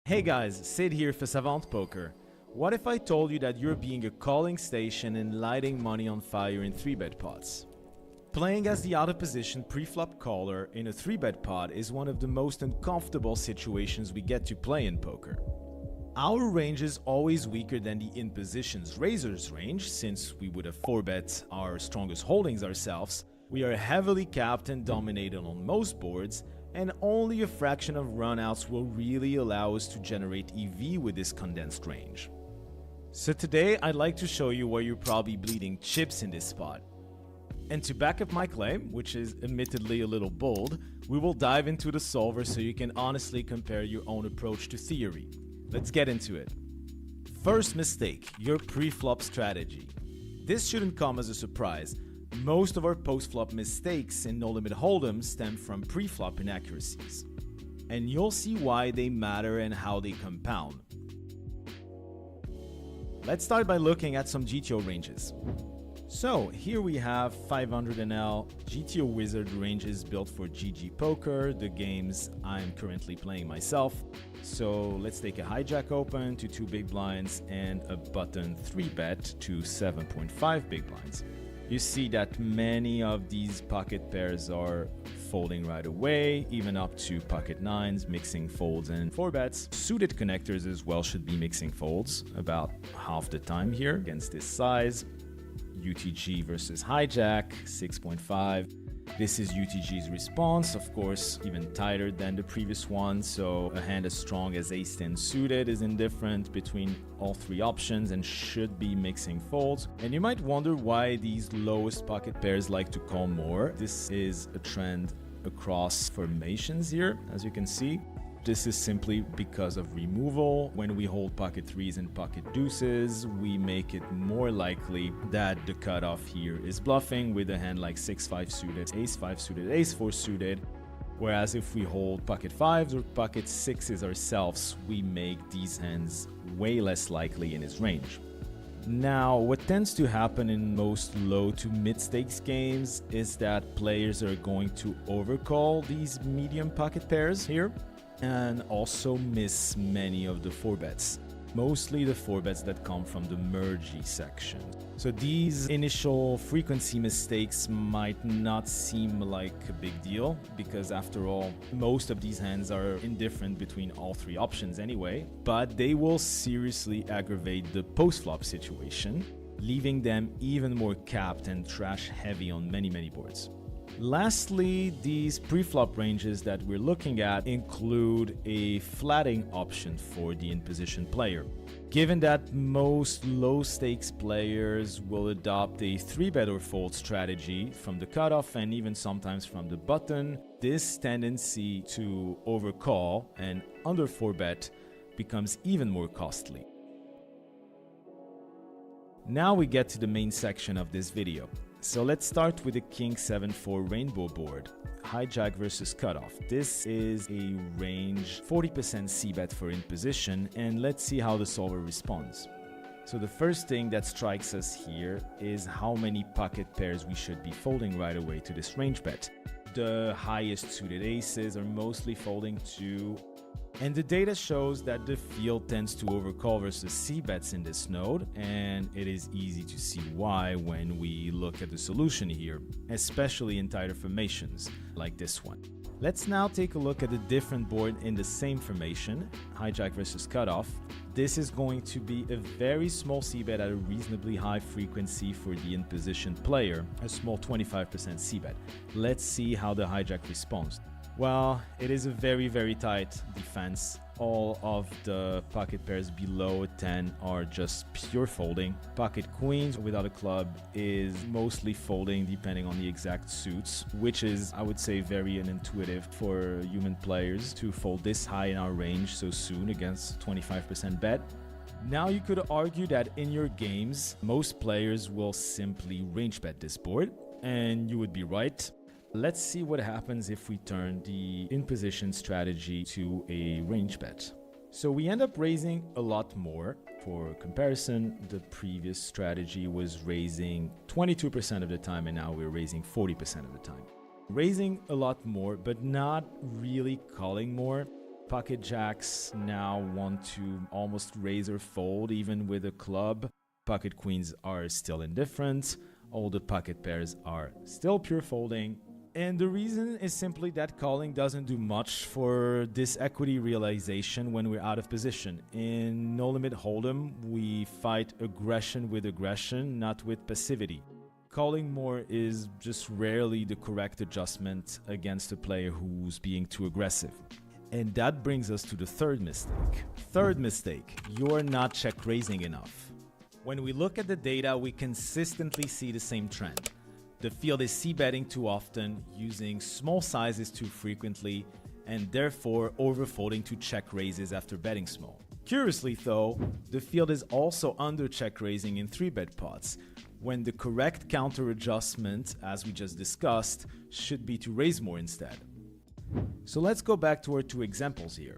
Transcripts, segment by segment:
Hey guys, Sid here for Savant Poker. What if I told you that you're being a calling station and lighting money on fire in 3-bet pots? Playing as the out-of-position pre-flop caller in a 3-bet pot is one of the most uncomfortable situations we get to play in poker. Our range is always weaker than the in-position's raiser's range, since we would have 4-bet our strongest holdings ourselves. We are heavily capped and dominated on most boards, and only a fraction of runouts will really allow us to generate EV with this condensed range. So today I'd like to show you where you're probably bleeding chips in this spot. And to back up my claim, which is admittedly a little bold, we will dive into the solver so you can honestly compare your own approach to theory. Let's get into it. First mistake, your pre-flop strategy. This shouldn't come as a surprise. Most of our post-flop mistakes in no-limit hold'em stem from pre-flop inaccuracies. And you'll see why they matter and how they compound. Let's start by looking at some GTO ranges. So here we have 500NL GTO Wizard ranges built for GG Poker, the games I'm currently playing myself. So let's take a hijack open to 2 big blinds and a button 3-bet to 7.5 big blinds. You see that many of these pocket pairs are folding right away, even up to pocket 9s, mixing folds and 4-bets. Suited connectors as well should be mixing folds about half the time here against this size. UTG versus hijack, 6.5. This is UTG's response, of course, even tighter than the previous one, so a hand as strong as ace-10 suited is indifferent between all 3 options and should be mixing folds. And you might wonder why these lowest pocket pairs like to call more. This is a trend across formations here, as you can see. This is simply because of removal. When we hold pocket 3s and pocket deuces, we make it more likely that the cutoff here is bluffing with a hand like 6-5 suited, ace-5 suited, ace-4 suited. Whereas if we hold pocket 5s or pocket 6s ourselves, we make these hands way less likely in his range. Now, what tends to happen in most low to mid stakes games is that players are going to overcall these medium pocket pairs here, and also miss many of the 4-bets, mostly the 4-bets that come from the mergey section. So these initial frequency mistakes might not seem like a big deal, because after all, most of these hands are indifferent between all 3 options anyway, but they will seriously aggravate the post-flop situation, leaving them even more capped and trash heavy on many boards. Lastly, these pre-flop ranges that we're looking at include a flatting option for the in-position player. Given that most low-stakes players will adopt a 3-bet or fold strategy from the cutoff and even sometimes from the button, this tendency to overcall and under 4-bet becomes even more costly. Now we get to the main section of this video. So let's start with the King 7-4 Rainbow board, hijack versus cutoff. This is a range 40% c-bet for in position, and let's see how the solver responds. So the first thing that strikes us here is how many pocket pairs we should be folding right away to this range bet. The highest suited aces are mostly folding to, and the data shows that the field tends to overcall versus c-bets in this node, and it is easy to see why when we look at the solution here, especially in tighter formations like this one. Let's now take a look at a different board in the same formation, hijack versus cutoff. This is going to be a very small c-bet at a reasonably high frequency for the in-position player, a small 25% c-bet. Let's see how the hijack responds. Well, it is a very tight defense. All of the pocket pairs below a 10 are just pure folding. Pocket queens without a club is mostly folding depending on the exact suits, which is, I would say, very unintuitive for human players to fold this high in our range so soon against 25% bet. Now you could argue that in your games, most players will simply range bet this board, and you would be right. Let's see what happens if we turn the in-position strategy to a range bet. So we end up raising a lot more. For comparison, the previous strategy was raising 22% of the time, and now we're raising 40% of the time. Raising a lot more, but not really calling more. Pocket jacks now want to almost raise or fold even with a club. Pocket queens are still indifferent. All the pocket pairs are still pure folding. And the reason is simply that calling doesn't do much for this equity realization when we're out of position. In No Limit Hold'em, we fight aggression with aggression, not with passivity. Calling more is just rarely the correct adjustment against a player who's being too aggressive. And that brings us to the third mistake. Third mistake, you're not check raising enough. When we look at the data, we consistently see the same trend. The field is c-betting too often, using small sizes too frequently, and therefore overfolding to check raises after betting small. Curiously though, the field is also under check raising in 3-bet pots, when the correct counter adjustment, as we just discussed, should be to raise more instead. So let's go back to our two examples here.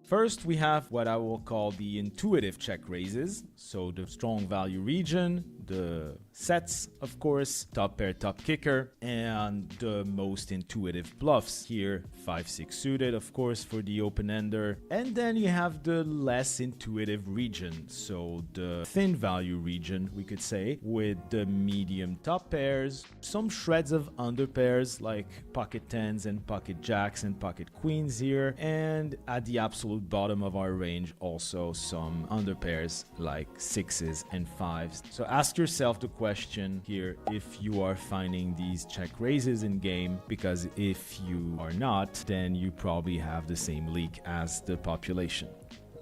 First, we have what I will call the intuitive check raises, so the strong value region, the sets, of course, top pair, top kicker, and the most intuitive bluffs here, 5-6 suited, of course, for the open-ender. And then you have the less intuitive region, so the thin value region, we could say, with the medium top pairs, some shreds of under pairs like pocket tens and pocket jacks and pocket queens here, and at the absolute bottom of our range also some under pairs like 6s and 5s. So ask yourself the question here if you are finding these check raises in game, because if you are not, then you probably have the same leak as the population.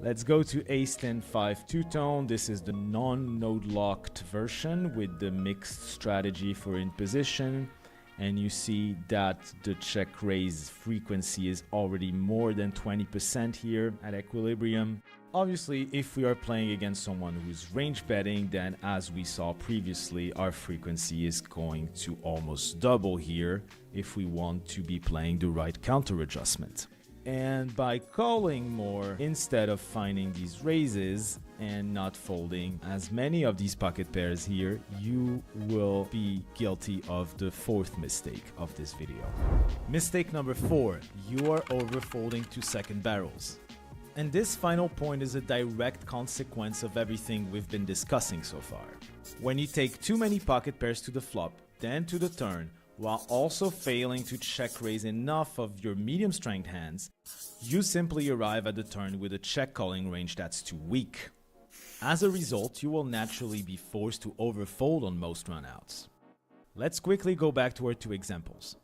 Let's go to Ace-10-5 two-tone. This is the non-node locked version with the mixed strategy for in position. And you see that the check raise frequency is already more than 20% here at equilibrium. Obviously, if we are playing against someone who's range betting, then as we saw previously, our frequency is going to almost double here if we want to be playing the right counter adjustment. And by calling more instead of finding these raises and not folding as many of these pocket pairs here, you will be guilty of the fourth mistake of this video. Mistake number 4, you are overfolding to second barrels. And this final point is a direct consequence of everything we've been discussing so far. When you take too many pocket pairs to the flop, then to the turn, while also failing to check raise enough of your medium strength hands, you simply arrive at the turn with a check calling range that's too weak. As a result, you will naturally be forced to overfold on most runouts. Let's quickly go back to our two examples.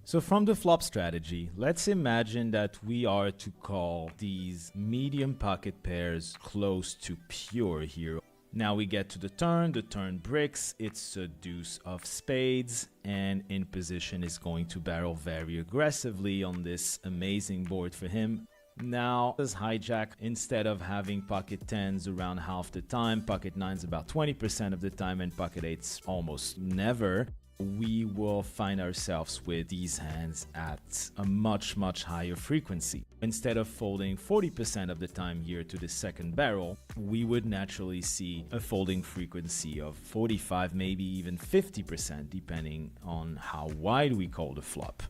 So from the flop strategy, let's imagine that we are to call these medium pocket pairs close to pure here. Now we get to the turn bricks, it's a deuce of spades, and in position is going to barrel very aggressively on this amazing board for him. Now, as hijack, instead of having pocket 10s around half the time, pocket 9s about 20% of the time, and pocket 8s almost never, we will find ourselves with these hands at a much higher frequency. Instead of folding 40% of the time here to the second barrel, we would naturally see a folding frequency of 45, maybe even 50%, depending on how wide we call the flop.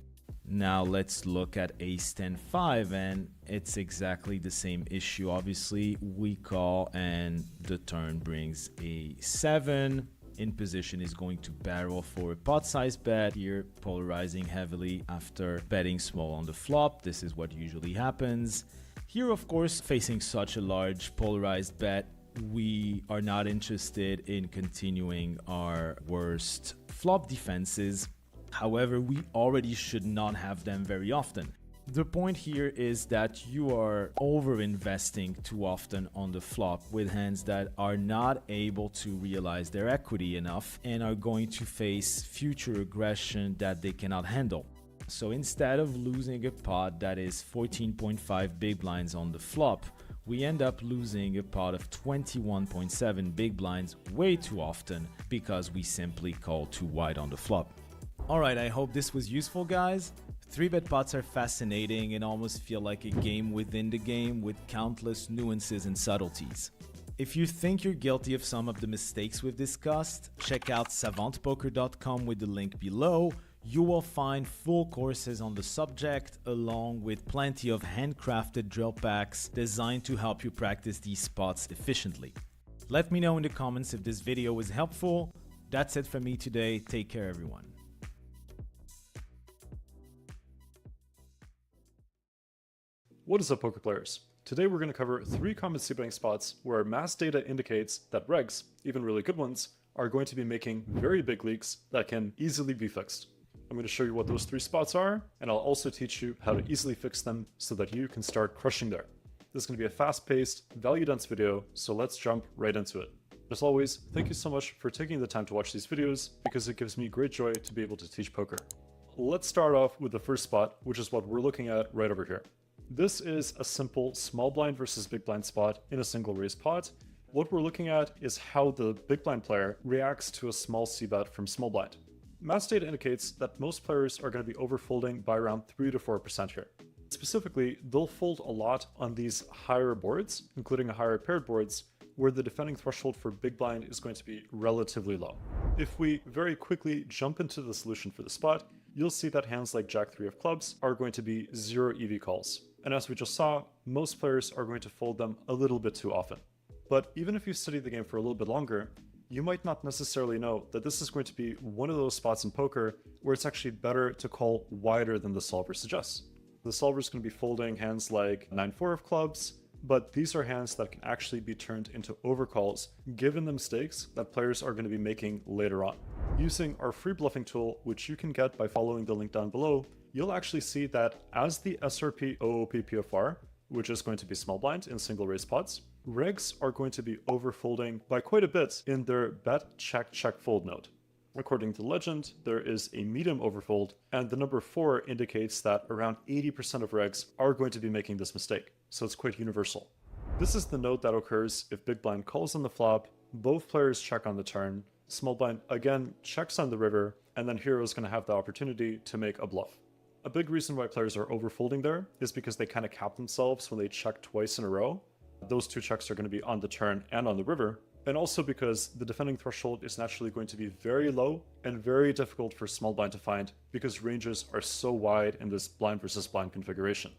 Now let's look at Ace-10-5, and it's exactly the same issue. Obviously, we call and the turn brings a 7. In position is going to barrel for a pot size bet here, polarizing heavily after betting small on the flop. This is what usually happens. Here, of course, facing such a large polarized bet, we are not interested in continuing our worst flop defenses. However, we already should not have them very often. The point here is that you are over-investing too often on the flop with hands that are not able to realize their equity enough and are going to face future aggression that they cannot handle. So instead of losing a pot that is 14.5 big blinds on the flop, we end up losing a pot of 21.7 big blinds way too often because we simply call too wide on the flop. Alright, I hope this was useful, guys. 3-bet pots are fascinating and almost feel like a game within the game with countless nuances and subtleties. If you think you're guilty of some of the mistakes we've discussed, check out savantpoker.com with the link below. You will find full courses on the subject, along with plenty of handcrafted drill packs designed to help you practice these spots efficiently. Let me know in the comments if this video was helpful. That's it for me today. Take care, everyone. What is up, poker players? Today we're going to cover 3 common c-betting spots where mass data indicates that regs, even really good ones, are going to be making very big leaks that can easily be fixed. I'm going to show you what those 3 spots are, and I'll also teach you how to easily fix them so that you can start crushing there. This is going to be a fast-paced, value-dense video, so let's jump right into it. As always, thank you so much for taking the time to watch these videos, because it gives me great joy to be able to teach poker. Let's start off with the first spot, which is what we're looking at right over here. This is a simple small blind versus big blind spot in a single raise pot. What we're looking at is how the big blind player reacts to a small c-bet from small blind. Mass data indicates that most players are going to be overfolding by around 3 to 4% here. Specifically, they'll fold a lot on these higher boards, including higher paired boards, where the defending threshold for big blind is going to be relatively low. If we very quickly jump into the solution for the spot, you'll see that hands like Jack 3 of clubs are going to be 0 EV calls. And as we just saw, most players are going to fold them a little bit too often. But even if you study the game for a little bit longer, you might not necessarily know that this is going to be one of those spots in poker where it's actually better to call wider than the solver suggests. The solver is going to be folding hands like 9-4 of clubs, but these are hands that can actually be turned into overcalls given the mistakes that players are going to be making later on. Using our free bluffing tool, which you can get by following the link down below, you'll actually see that as the SRP OOP PFR, which is going to be small blind in single raise pots, regs are going to be overfolding by quite a bit in their bet check check fold node. According to legend, there is a medium overfold, and the number 4 indicates that around 80% of regs are going to be making this mistake, so it's quite universal. This is the node that occurs if big blind calls on the flop, both players check on the turn, small blind again checks on the river, and then hero is going to have the opportunity to make a bluff. A big reason why players are overfolding there is because they kind of cap themselves when they check twice in a row. Those 2 checks are going to be on the turn and on the river, and also because the defending threshold is naturally going to be very low and very difficult for small blind to find because ranges are so wide in this blind versus blind configuration.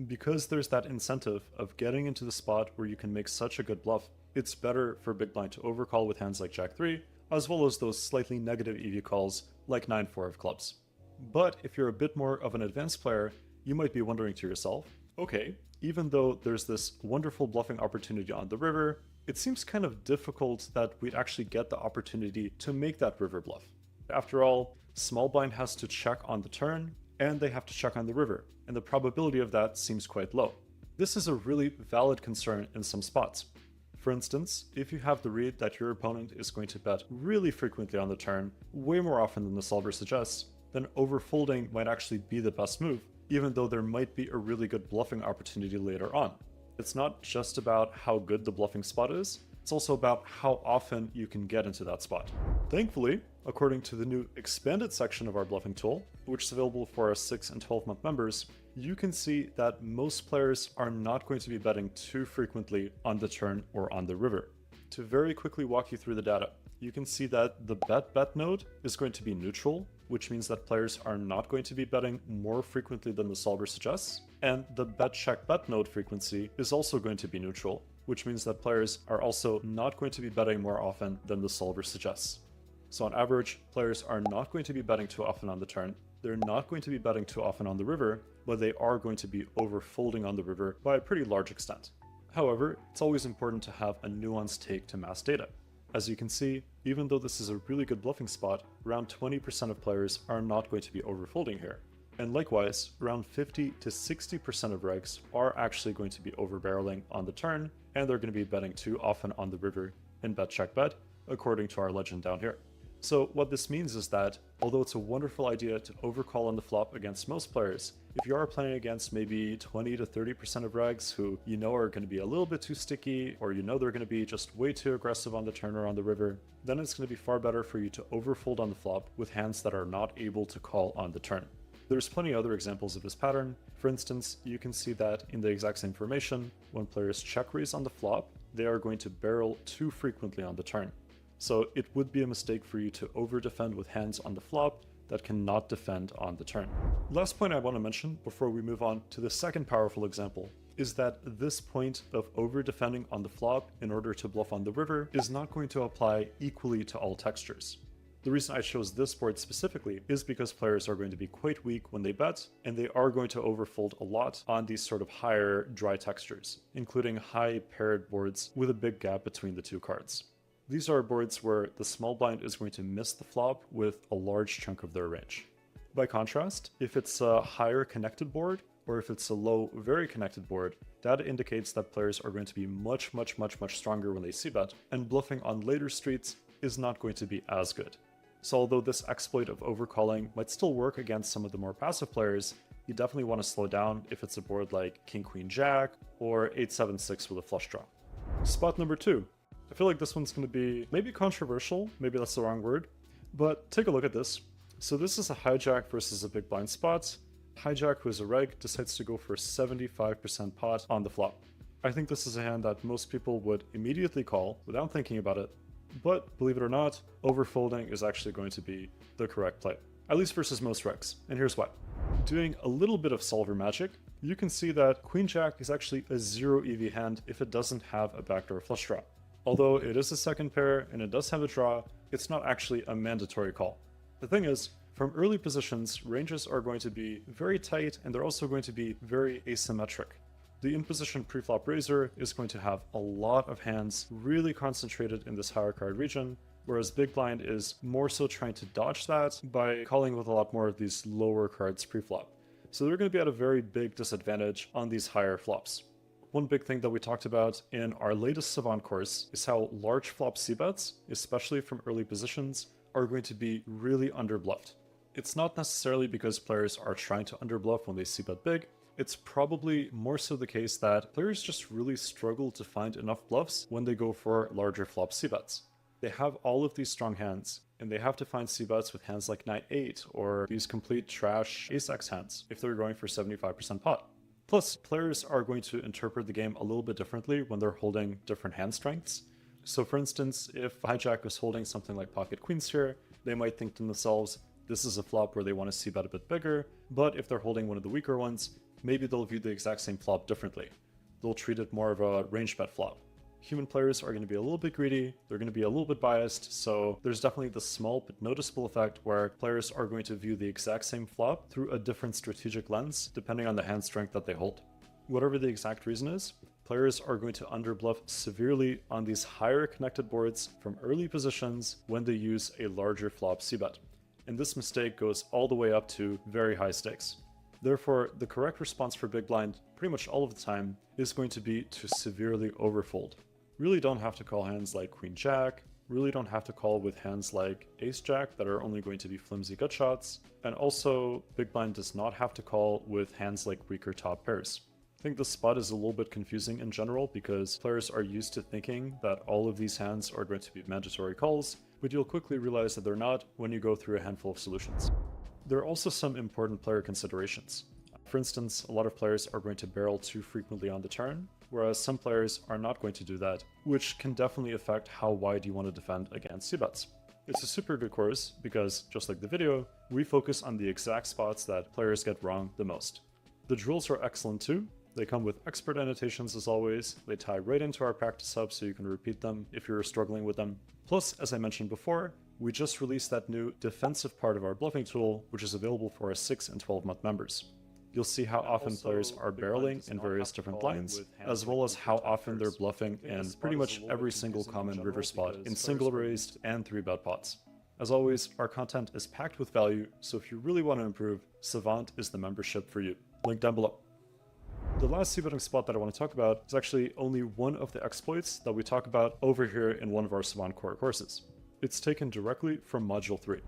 Because there's that incentive of getting into the spot where you can make such a good bluff, it's better for big blind to overcall with hands like Jack 3, as well as those slightly negative EV calls like 9-4 of clubs. But if you're a bit more of an advanced player, you might be wondering to yourself, okay, even though there's this wonderful bluffing opportunity on the river, it seems kind of difficult that we'd actually get the opportunity to make that river bluff. After all, small blind has to check on the turn, and they have to check on the river, and the probability of that seems quite low. This is a really valid concern in some spots. For instance, if you have the read that your opponent is going to bet really frequently on the turn, way more often than the solver suggests, then overfolding might actually be the best move, even though there might be a really good bluffing opportunity later on. It's not just about how good the bluffing spot is, it's also about how often you can get into that spot. Thankfully, according to the new expanded section of our bluffing tool, which is available for our 6 and 12-month members, you can see that most players are not going to be betting too frequently on the turn or on the river. To very quickly walk you through the data, you can see that the bet node is going to be neutral, which means that players are not going to be betting more frequently than the solver suggests, and the bet check bet node frequency is also going to be neutral, which means that players are also not going to be betting more often than the solver suggests. So on average, players are not going to be betting too often on the turn, they're not going to be betting too often on the river, but they are going to be overfolding on the river by a pretty large extent. However, it's always important to have a nuanced take to mass data. As you can see, even though this is a really good bluffing spot, around 20% of players are not going to be overfolding here. And likewise, around 50 to 60% of regs are actually going to be overbarreling on the turn, and they're going to be betting too often on the river in bet check bet, according to our legend down here. So what this means is that, although it's a wonderful idea to overcall on the flop against most players, if you are playing against maybe 20 to 30% of regs who you know are going to be a little bit too sticky, or you know they're going to be just way too aggressive on the turn or on the river, then it's going to be far better for you to overfold on the flop with hands that are not able to call on the turn. There's plenty other examples of this pattern. For instance, you can see that in the exact same formation, when players check raise on the flop, they are going to barrel too frequently on the turn. So it would be a mistake for you to over defend with hands on the flop that cannot defend on the turn. Last point I want to mention before we move on to the second powerful example is that this point of over-defending on the flop in order to bluff on the river is not going to apply equally to all textures. The reason I chose this board specifically is because players are going to be quite weak when they bet, and they are going to overfold a lot on these sort of higher dry textures, including high paired boards with a big gap between the two cards. These are boards where the small blind is going to miss the flop with a large chunk of their range. By contrast, if it's a higher connected board, or if it's a low, very connected board, that indicates that players are going to be much stronger when they c-bet, and bluffing on later streets is not going to be as good. So although this exploit of overcalling might still work against some of the more passive players, you definitely want to slow down if it's a board like King Queen Jack or 8-7-6 with a flush draw. Spot number 2. I feel like this one's going to be maybe controversial, maybe that's the wrong word, but take a look at this. So this is a hijack versus a big blind spot. Hijack, who is a reg, decides to go for 75% pot on the flop. I think this is a hand that most people would immediately call without thinking about it. But believe it or not, overfolding is actually going to be the correct play, at least versus most regs, and here's why. Doing a little bit of solver magic, you can see that Queen Jack is actually a 0 EV hand if it doesn't have a backdoor flush draw. Although it is a second pair and it does have a draw, it's not actually a mandatory call. The thing is, from early positions, ranges are going to be very tight and they're also going to be very asymmetric. The in-position preflop raiser is going to have a lot of hands really concentrated in this higher card region, whereas Big Blind is more so trying to dodge that by calling with a lot more of these lower cards preflop. So they're going to be at a very big disadvantage on these higher flops. One big thing that we talked about in our latest Savant course is how large flop c-bets, especially from early positions, are going to be really underbluffed. It's not necessarily because players are trying to underbluff when they c-bet big. It's probably more so the case that players just really struggle to find enough bluffs when they go for larger flop c-bets. They have all of these strong hands, and they have to find c-bets with hands like Knight 8 or these complete trash Ace-X hands if they're going for 75% pot. Plus, players are going to interpret the game a little bit differently when they're holding different hand strengths. So for instance, if Hijack is holding something like Pocket Queens here, they might think to themselves, this is a flop where they want to c-bet a bit bigger, but if they're holding one of the weaker ones, maybe they'll view the exact same flop differently. They'll treat it more of a range bet flop. Human players are going to be a little bit greedy, they're going to be a little bit biased, so there's definitely this small but noticeable effect where players are going to view the exact same flop through a different strategic lens depending on the hand strength that they hold. Whatever the exact reason is, players are going to underbluff severely on these higher connected boards from early positions when they use a larger flop c-bet. And this mistake goes all the way up to very high stakes. Therefore, the correct response for Big Blind, pretty much all of the time, is going to be to severely overfold. Really don't have to call hands like Queen Jack, really don't have to call with hands like Ace Jack that are only going to be flimsy gut shots, and also Big Blind does not have to call with hands like weaker top pairs. I think this spot is a little bit confusing in general because players are used to thinking that all of these hands are going to be mandatory calls, but you'll quickly realize that they're not when you go through a handful of solutions. There are also some important player considerations. For instance, a lot of players are going to barrel too frequently on the turn, whereas some players are not going to do that, which can definitely affect how wide you want to defend against c-bets. It's a super good course because, just like the video, we focus on the exact spots that players get wrong the most. The drills are excellent too. They come with expert annotations as always, they tie right into our practice hub so you can repeat them if you're struggling with them. Plus, as I mentioned before, we just released that new defensive part of our bluffing tool, which is available for our 6 and 12-month members. You'll see how often players are barreling in various different blinds, as well as how often they're bluffing in pretty much every single common river spot in single raised and 3-bet pots. As always, our content is packed with value, so if you really want to improve, Savant is the membership for you. Link down below. The last c-betting spot that I want to talk about is actually only one of the exploits that we talk about over here in one of our Savant core courses. It's taken directly from Module 3.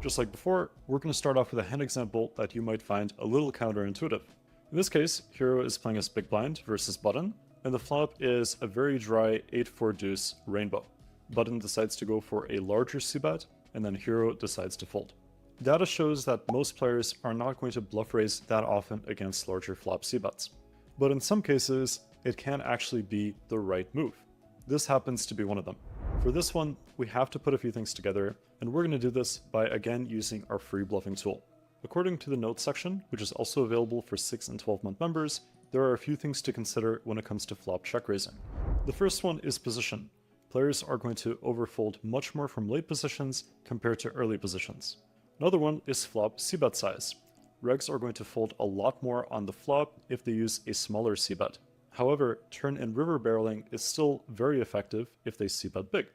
Just like before, we're going to start off with a hand example that you might find a little counterintuitive. In this case, Hero is playing as Big Blind versus Button, and the flop is a very dry 8-4 deuce rainbow. Button decides to go for a larger c-bet, and then Hero decides to fold. Data shows that most players are not going to bluff raise that often against larger flop c-bets. But in some cases, it can actually be the right move. This happens to be one of them. For this one, we have to put a few things together, and we're going to do this by again using our free bluffing tool. According to the notes section, which is also available for 6 and 12-month members, there are a few things to consider when it comes to flop check raising. The first one is position. Players are going to overfold much more from late positions compared to early positions. Another one is flop c-bet size. Regs are going to fold a lot more on the flop if they use a smaller c-bet. However, turn and river barreling is still very effective if they c-bet big.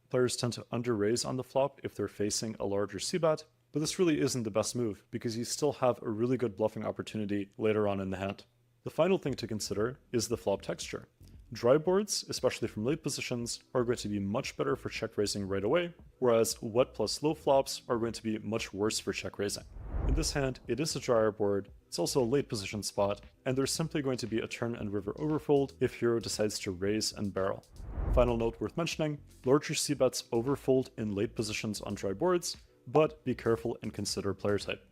Players tend to under-raise on the flop if they're facing a larger c-bet, but this really isn't the best move because you still have a really good bluffing opportunity later on in the hand. The final thing to consider is the flop texture. Dry boards, especially from late positions, are going to be much better for check raising right away, whereas wet plus low flops are going to be much worse for check raising. In this hand, it is a drier board, it's also a late position spot, and there's simply going to be a turn and river overfold if hero decides to raise and barrel. Final note worth mentioning, larger c-bets overfold in late positions on dry boards, but be careful and consider player type.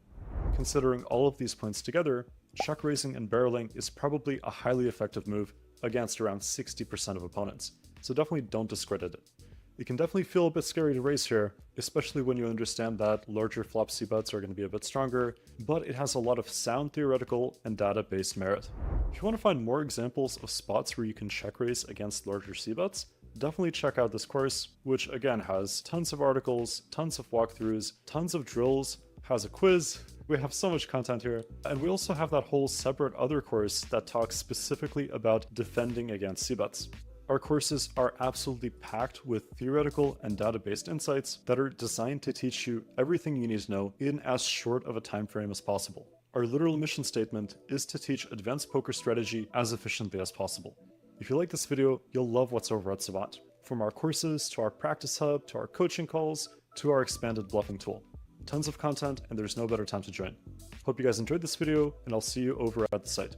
Considering all of these points together, check raising and barreling is probably a highly effective move against around 60% of opponents, so definitely don't discredit it. It can definitely feel a bit scary to raise here, especially when you understand that larger flop c-bets are going to be a bit stronger, but it has a lot of sound theoretical and data-based merit. If you want to find more examples of spots where you can check raise against larger c-bets, definitely check out this course, which again has tons of articles, tons of walkthroughs, tons of drills, has a quiz. We have so much content here. And we also have that whole separate other course that talks specifically about defending against c-bets. Our courses are absolutely packed with theoretical and data-based insights that are designed to teach you everything you need to know in as short of a time frame as possible. Our literal mission statement is to teach advanced poker strategy as efficiently as possible. If you like this video, you'll love what's over at Savant. From our courses, to our practice hub, to our coaching calls, to our expanded bluffing tool. Tons of content, and there's no better time to join. Hope you guys enjoyed this video, and I'll see you over at the site.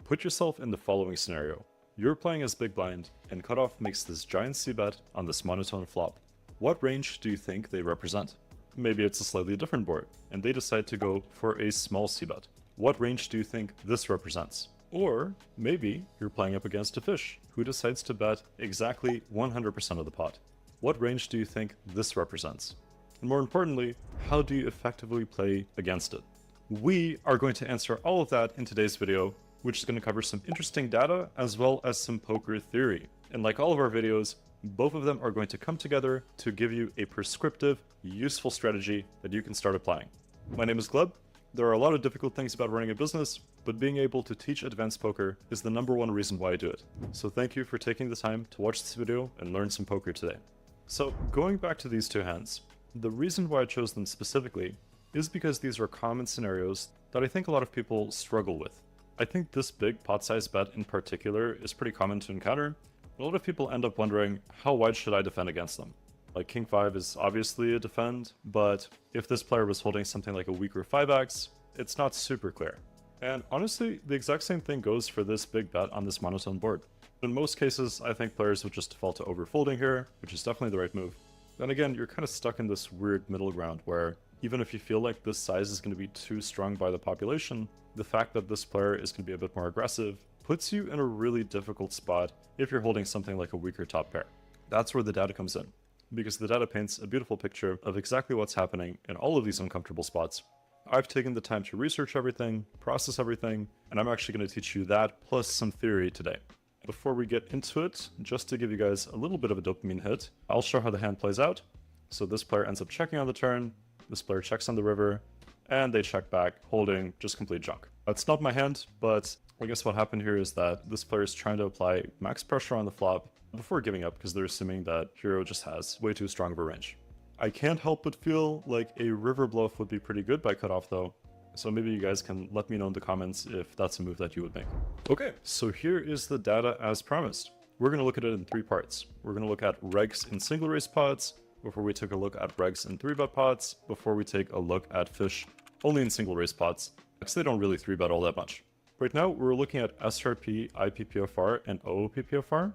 Put yourself in the following scenario. You're playing as big blind, and cutoff makes this giant c-bet on this monotone flop. What range do you think they represent? Maybe it's a slightly different board, and they decide to go for a small c-bet. What range do you think this represents? Or maybe you're playing up against a fish, who decides to bet exactly 100% of the pot. What range do you think this represents? And more importantly, how do you effectively play against it? We are going to answer all of that in today's video, which is going to cover some interesting data as well as some poker theory. And like all of our videos, both of them are going to come together to give you a prescriptive, useful strategy that you can start applying. My name is Gleb. There are a lot of difficult things about running a business, but being able to teach advanced poker is the #1 reason why I do it. So thank you for taking the time to watch this video and learn some poker today. So going back to these two hands, the reason why I chose them specifically is because these are common scenarios that I think a lot of people struggle with. I think this big pot size bet in particular is pretty common to encounter. A lot of people end up wondering, how wide should I defend against them? Like King 5 is obviously a defend, but if this player was holding something like a weaker 5x, it's not super clear. And honestly, the exact same thing goes for this big bet on this monotone board. In most cases, I think players would just default to overfolding here, which is definitely the right move. Then again, you're kind of stuck in this weird middle ground where even if you feel like this size is going to be too strong by the population, the fact that this player is going to be a bit more aggressive puts you in a really difficult spot if you're holding something like a weaker top pair. That's where the data comes in, because the data paints a beautiful picture of exactly what's happening in all of these uncomfortable spots. I've taken the time to research everything, process everything, and I'm actually going to teach you that plus some theory today. Before we get into it, just to give you guys a little bit of a dopamine hit, I'll show how the hand plays out. So this player ends up checking on the turn, this player checks on the river, and they check back, holding just complete junk. That's not my hand, but I guess what happened here is that this player is trying to apply max pressure on the flop before giving up because they're assuming that hero just has way too strong of a range. I can't help but feel like a river bluff would be pretty good by cutoff though, so maybe you guys can let me know in the comments if that's a move that you would make. Okay, so here is the data as promised. We're going to look at it in 3 parts. We're going to look at regs in single raise pots, before we take a look at regs in 3-bet pots, before we take a look at fish only in single raise pots, because they don't really 3-bet all that much. Right now, we're looking at SRP, IPPFR, and OOPPFR.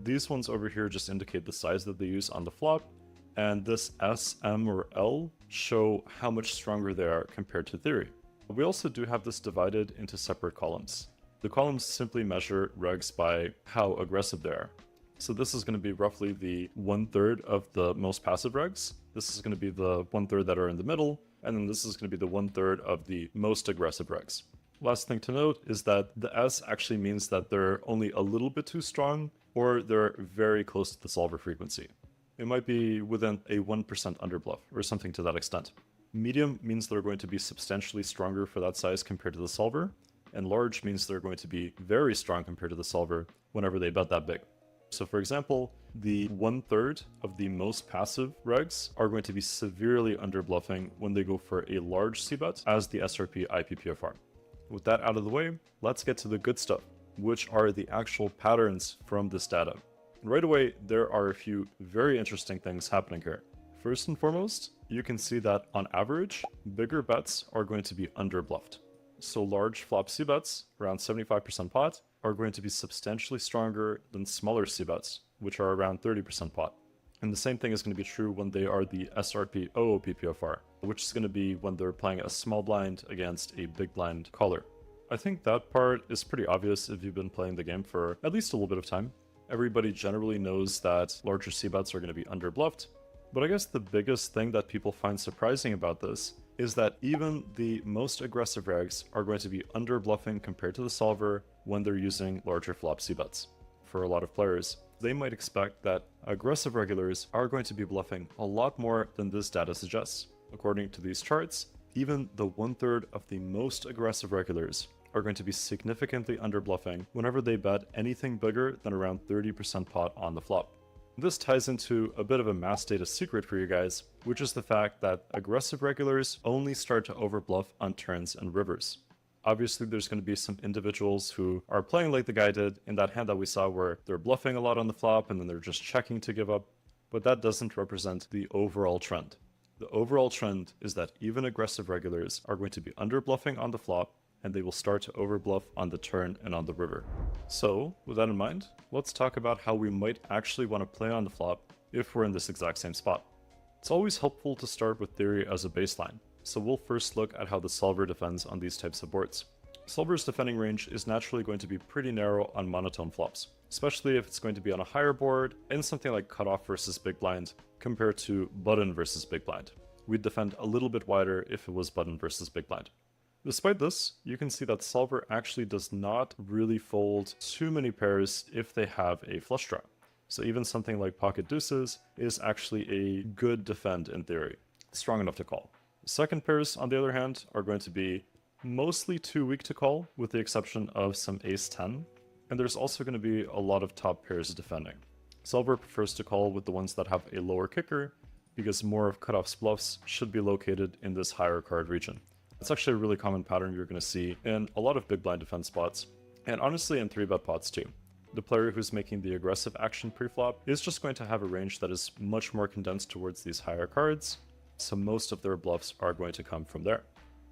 These ones over here just indicate the size that they use on the flop, and this S, M, or L show how much stronger they are compared to theory. We also do have this divided into separate columns. The columns simply measure regs by how aggressive they are. So this is going to be roughly the 1/3 of the most passive regs. This is going to be the 1/3 that are in the middle, and then this is going to be the 1/3 of the most aggressive regs. Last thing to note is that the S actually means that they're only a little bit too strong, or they're very close to the solver frequency. It might be within a 1% underbluff, or something to that extent. Medium means they're going to be substantially stronger for that size compared to the solver, and large means they're going to be very strong compared to the solver whenever they bet that big. So for example, the 1/3 of the most passive regs are going to be severely underbluffing when they go for a large c-bet as the SRP IPPFR. With that out of the way, let's get to the good stuff, which are the actual patterns from this data. And right away, there are a few very interesting things happening here. First and foremost, you can see that on average, bigger bets are going to be underbluffed. So large flop c-bets, around 75% pot, are going to be substantially stronger than smaller c-bets, which are around 30% pot. And the same thing is going to be true when they are the SRP OOPPFR, which is going to be when they're playing a small blind against a big blind caller. I think that part is pretty obvious if you've been playing the game for at least a little bit of time. Everybody generally knows that larger c-bets are going to be underbluffed, but I guess the biggest thing that people find surprising about this is that even the most aggressive regs are going to be underbluffing compared to the solver when they're using larger flop c-bets. For a lot of players, they might expect that aggressive regulars are going to be bluffing a lot more than this data suggests. According to these charts, even the 1/3 of the most aggressive regulars are going to be significantly underbluffing whenever they bet anything bigger than around 30% pot on the flop. This ties into a bit of a mass data secret for you guys, which is the fact that aggressive regulars only start to overbluff on turns and rivers. Obviously, there's going to be some individuals who are playing like the guy did in that hand that we saw where they're bluffing a lot on the flop and then they're just checking to give up, but that doesn't represent the overall trend. The overall trend is that even aggressive regulars are going to be underbluffing on the flop, and they will start to overbluff on the turn and on the river. So, with that in mind, let's talk about how we might actually want to play on the flop if we're in this exact same spot. It's always helpful to start with theory as a baseline, so we'll first look at how the solver defends on these types of boards. Solver's defending range is naturally going to be pretty narrow on monotone flops, especially if it's going to be on a higher board in something like cutoff versus big blind compared to button versus big blind. We'd defend a little bit wider if it was button versus big blind. Despite this, you can see that solver actually does not really fold too many pairs if they have a flush draw. So even something like pocket deuces is actually a good defend in theory, strong enough to call. Second pairs, on the other hand, are going to be mostly too weak to call, with the exception of some ace-10, and there's also going to be a lot of top pairs defending. Solver prefers to call with the ones that have a lower kicker, because more of cutoff's bluffs should be located in this higher card region. It's actually a really common pattern you're going to see in a lot of big blind defense spots, and honestly in 3-bet pots too. The player who's making the aggressive action pre-flop is just going to have a range that is much more condensed towards these higher cards, so most of their bluffs are going to come from there.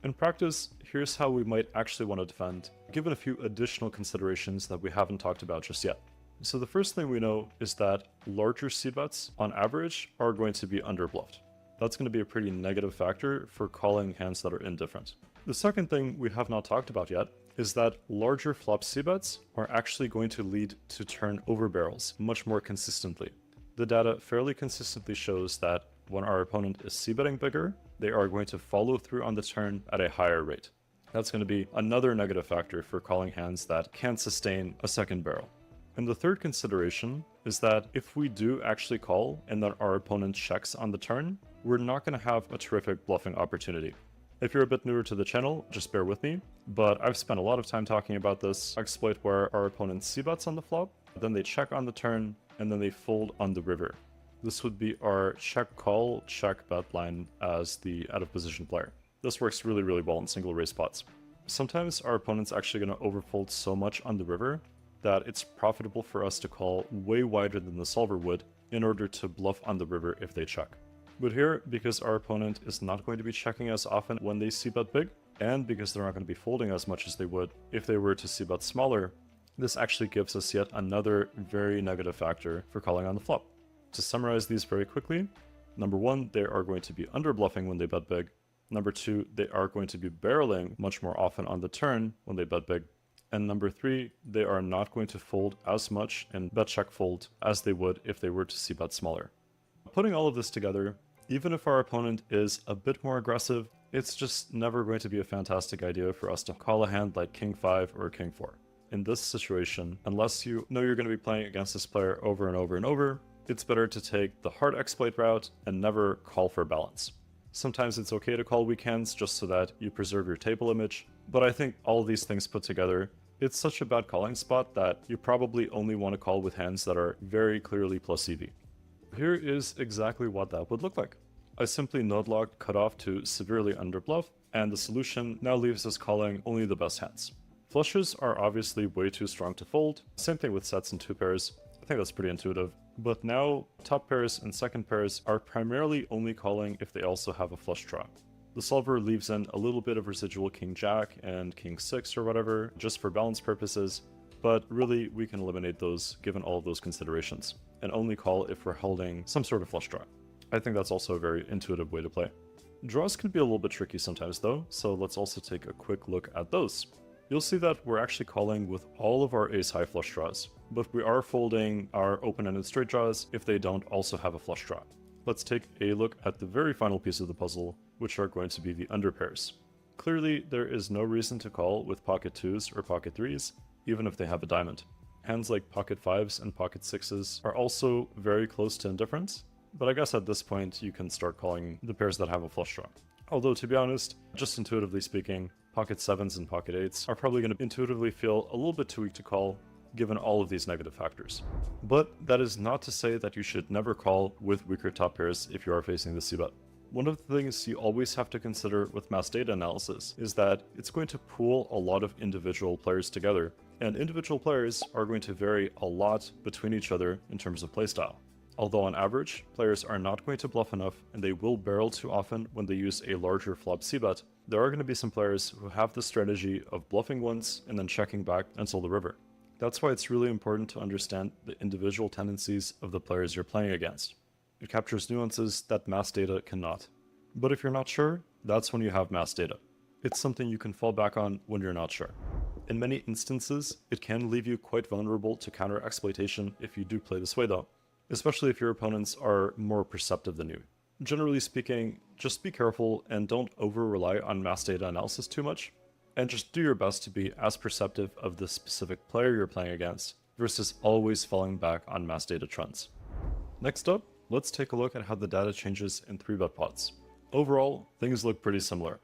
In practice, here's how we might actually want to defend, given a few additional considerations that we haven't talked about just yet. So the first thing we know is that larger c-bets, on average, are going to be underbluffed. That's going to be a pretty negative factor for calling hands that are indifferent. The second thing we have not talked about yet is that larger flop c-bets are actually going to lead to turn over barrels much more consistently. The data fairly consistently shows that when our opponent is c-betting bigger, they are going to follow through on the turn at a higher rate. That's going to be another negative factor for calling hands that can't sustain a second barrel. And the third consideration is that if we do actually call and then our opponent checks on the turn, we're not going to have a terrific bluffing opportunity. If you're a bit newer to the channel, just bear with me, but I've spent a lot of time talking about this exploit where our opponent c-bets on the flop, then they check on the turn, and then they fold on the river. This would be our check call, check bet line as the out of position player. This works really, really well in single raise spots. Sometimes our opponent's actually going to overfold so much on the river that it's profitable for us to call way wider than the solver would in order to bluff on the river if they check. But here, because our opponent is not going to be checking as often when they c-bet big, and because they're not going to be folding as much as they would if they were to c-bet smaller, this actually gives us yet another very negative factor for calling on the flop. To summarize these very quickly, number one, they are going to be underbluffing when they bet big. Number 2, they are going to be barreling much more often on the turn when they bet big. And number 3, they are not going to fold as much in bet check fold as they would if they were to c-bet smaller. Putting all of this together, even if our opponent is a bit more aggressive, it's just never going to be a fantastic idea for us to call a hand like King 5 or King 4. In this situation, unless you know you're going to be playing against this player over and over and over, it's better to take the hard exploit route and never call for balance. Sometimes it's okay to call weak hands just so that you preserve your table image, but I think all of these things put together, it's such a bad calling spot that you probably only want to call with hands that are very clearly plus EV. Here is exactly what that would look like. I simply node-locked cutoff to severely underbluff, and the solution now leaves us calling only the best hands. Flushes are obviously way too strong to fold, same thing with sets and 2 pairs, I think that's pretty intuitive. But now, top pairs and second pairs are primarily only calling if they also have a flush draw. The solver leaves in a little bit of residual King-Jack and King-6 or whatever, just for balance purposes, but really we can eliminate those given all of those considerations, and only call if we're holding some sort of flush draw. I think that's also a very intuitive way to play. Draws can be a little bit tricky sometimes though, so let's also take a quick look at those. You'll see that we're actually calling with all of our ace-high flush draws, but we are folding our open-ended straight draws if they don't also have a flush draw. Let's take a look at the very final piece of the puzzle, which are going to be the underpairs. Clearly, there is no reason to call with pocket 2s or pocket 3s, even if they have a diamond. Hands like pocket 5s and pocket 6s are also very close to indifference, but I guess at this point you can start calling the pairs that have a flush draw. Although, to be honest, just intuitively speaking, pocket 7s and pocket 8s are probably going to intuitively feel a little bit too weak to call, given all of these negative factors. But that is not to say that you should never call with weaker top pairs if you are facing the c-bet. One of the things you always have to consider with mass data analysis is that it's going to pool a lot of individual players together, and individual players are going to vary a lot between each other in terms of playstyle. Although on average, players are not going to bluff enough and they will barrel too often when they use a larger flop c-bet, there are going to be some players who have the strategy of bluffing once and then checking back until the river. That's why it's really important to understand the individual tendencies of the players you're playing against. It captures nuances that mass data cannot. But if you're not sure, that's when you have mass data. It's something you can fall back on when you're not sure. In many instances, it can leave you quite vulnerable to counter exploitation if you do play this way though, especially if your opponents are more perceptive than you. Generally speaking, just be careful and don't over-rely on mass data analysis too much, and just do your best to be as perceptive of the specific player you're playing against versus always falling back on mass data trends. Next up, let's take a look at how the data changes in 3-bet pots. Overall, things look pretty similar.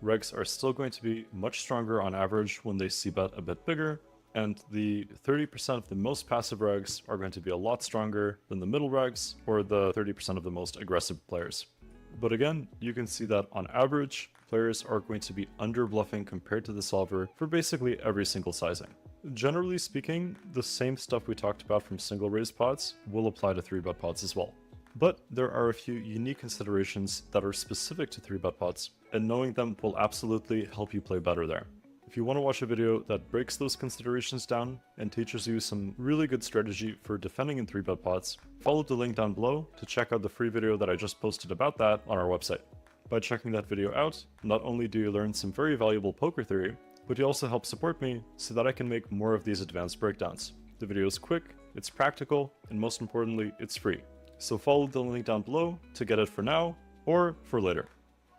Regs are still going to be much stronger on average when they c-bet a bit bigger, and the 30% of the most passive regs are going to be a lot stronger than the middle regs or the 30% of the most aggressive players. But again, you can see that on average, players are going to be under-bluffing compared to the solver for basically every single sizing. Generally speaking, the same stuff we talked about from single raise pots will apply to 3-bet pots as well. But there are a few unique considerations that are specific to 3-bet pots, and knowing them will absolutely help you play better there. If you want to watch a video that breaks those considerations down and teaches you some really good strategy for defending in 3-bet pots, follow the link down below to check out the free video that I just posted about that on our website. By checking that video out, not only do you learn some very valuable poker theory, but you also help support me so that I can make more of these advanced breakdowns. The video is quick, it's practical, and most importantly, it's free. So follow the link down below to get it for now or for later.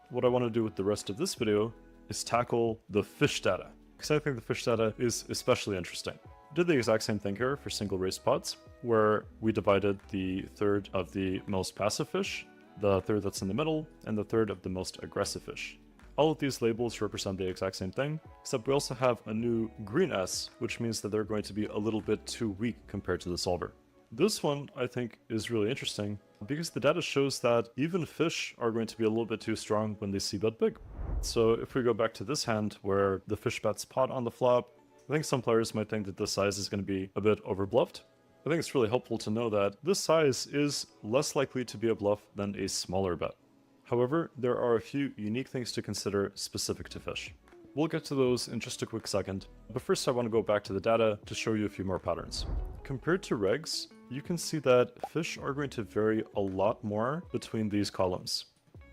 What I want to do with the rest of this video is tackle the fish data, because I think the fish data is especially interesting. Did the exact same thing here for single raised pots, where we divided the third of the most passive fish, the third that's in the middle, and the third of the most aggressive fish. All of these labels represent the exact same thing, except we also have a new green S, which means that they're going to be a little bit too weak compared to the solver. This one, I think, is really interesting, because the data shows that even fish are going to be a little bit too strong when they c-bet big. So if we go back to this hand, where the fish bets pot on the flop, I think some players might think that this size is going to be a bit overbluffed. I think it's really helpful to know that this size is less likely to be a bluff than a smaller bet. However, there are a few unique things to consider specific to fish. We'll get to those in just a quick second, but first I want to go back to the data to show you a few more patterns. Compared to regs, you can see that fish are going to vary a lot more between these columns.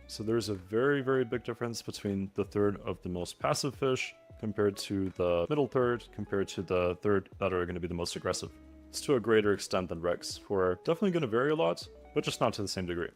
So there's a very, very big difference between the third of the most passive fish compared to the middle third, compared to the third that are going to be the most aggressive. It's to a greater extent than regs, who are definitely going to vary a lot, but just not to the same degree.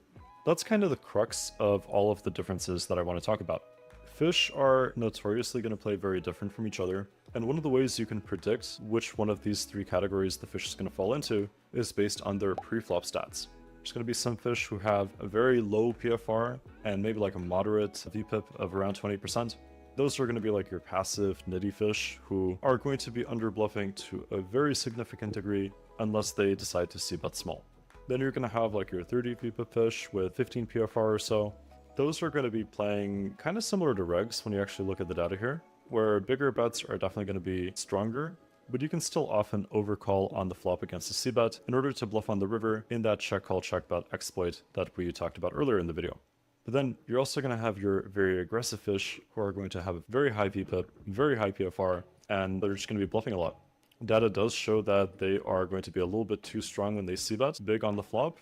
That's kind of the crux of all of the differences that I want to talk about. Fish are notoriously going to play very different from each other, and one of the ways you can predict which one of these three categories the fish is going to fall into is based on their pre-flop stats. There's going to be some fish who have a very low PFR and maybe like a moderate VPIP of around 20%. Those are going to be like your passive nitty fish who are going to be under bluffing to a very significant degree unless they decide to c-bet small. Then you're going to have like your 30 VPIP fish with 15 PFR or so. Those are going to be playing kind of similar to regs when you actually look at the data here, where bigger bets are definitely going to be stronger, but you can still often overcall on the flop against a c-bet in order to bluff on the river in that check call check bet exploit that we talked about earlier in the video. But then you're also going to have your very aggressive fish who are going to have a very high VPIP, very high PFR, and they're just going to be bluffing a lot. Data does show that they are going to be a little bit too strong when they c-bet big on the flop,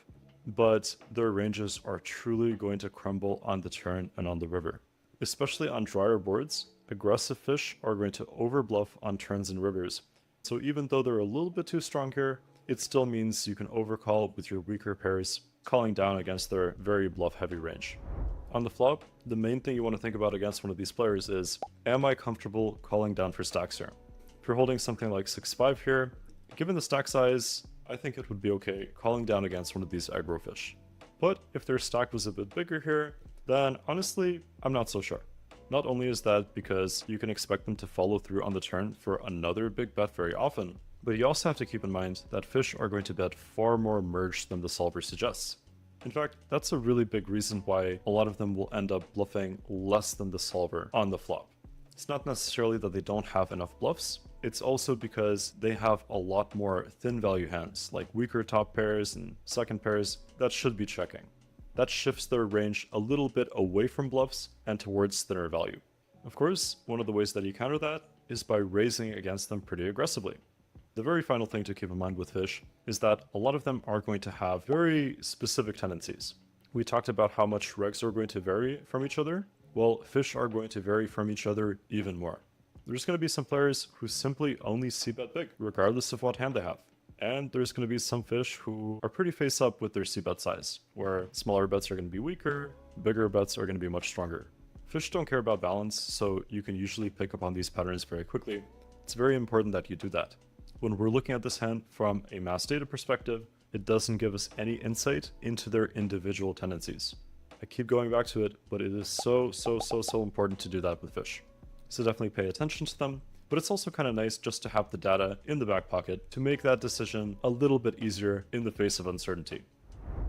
but their ranges are truly going to crumble on the turn and on the river. Especially on drier boards, aggressive fish are going to overbluff on turns and rivers. So even though they're a little bit too strong here, it still means you can overcall with your weaker pairs, calling down against their very bluff-heavy range. On the flop, the main thing you want to think about against one of these players is, am I comfortable calling down for stacks here? If you're holding something like 6-5 here, given the stack size, I think it would be okay calling down against one of these aggro fish. But if their stack was a bit bigger here, then honestly, I'm not so sure. Not only is that because you can expect them to follow through on the turn for another big bet very often, but you also have to keep in mind that fish are going to bet far more merged than the solver suggests. In fact, that's a really big reason why a lot of them will end up bluffing less than the solver on the flop. It's not necessarily that they don't have enough bluffs, it's also because they have a lot more thin value hands, like weaker top pairs and second pairs, that should be checking. That shifts their range a little bit away from bluffs and towards thinner value. Of course, one of the ways that you counter that is by raising against them pretty aggressively. The very final thing to keep in mind with fish is that a lot of them are going to have very specific tendencies. We talked about how much regs are going to vary from each other. Well, fish are going to vary from each other even more. There's going to be some players who simply only c-bet big, regardless of what hand they have. And there's going to be some fish who are pretty face up with their c-bet size, where smaller bets are going to be weaker, bigger bets are going to be much stronger. Fish don't care about balance, so you can usually pick up on these patterns very quickly. It's very important that you do that. When we're looking at this hand from a mass data perspective, it doesn't give us any insight into their individual tendencies. I keep going back to it, but it is so important to do that with fish. So definitely pay attention to them, but it's also kind of nice just to have the data in the back pocket to make that decision a little bit easier in the face of uncertainty.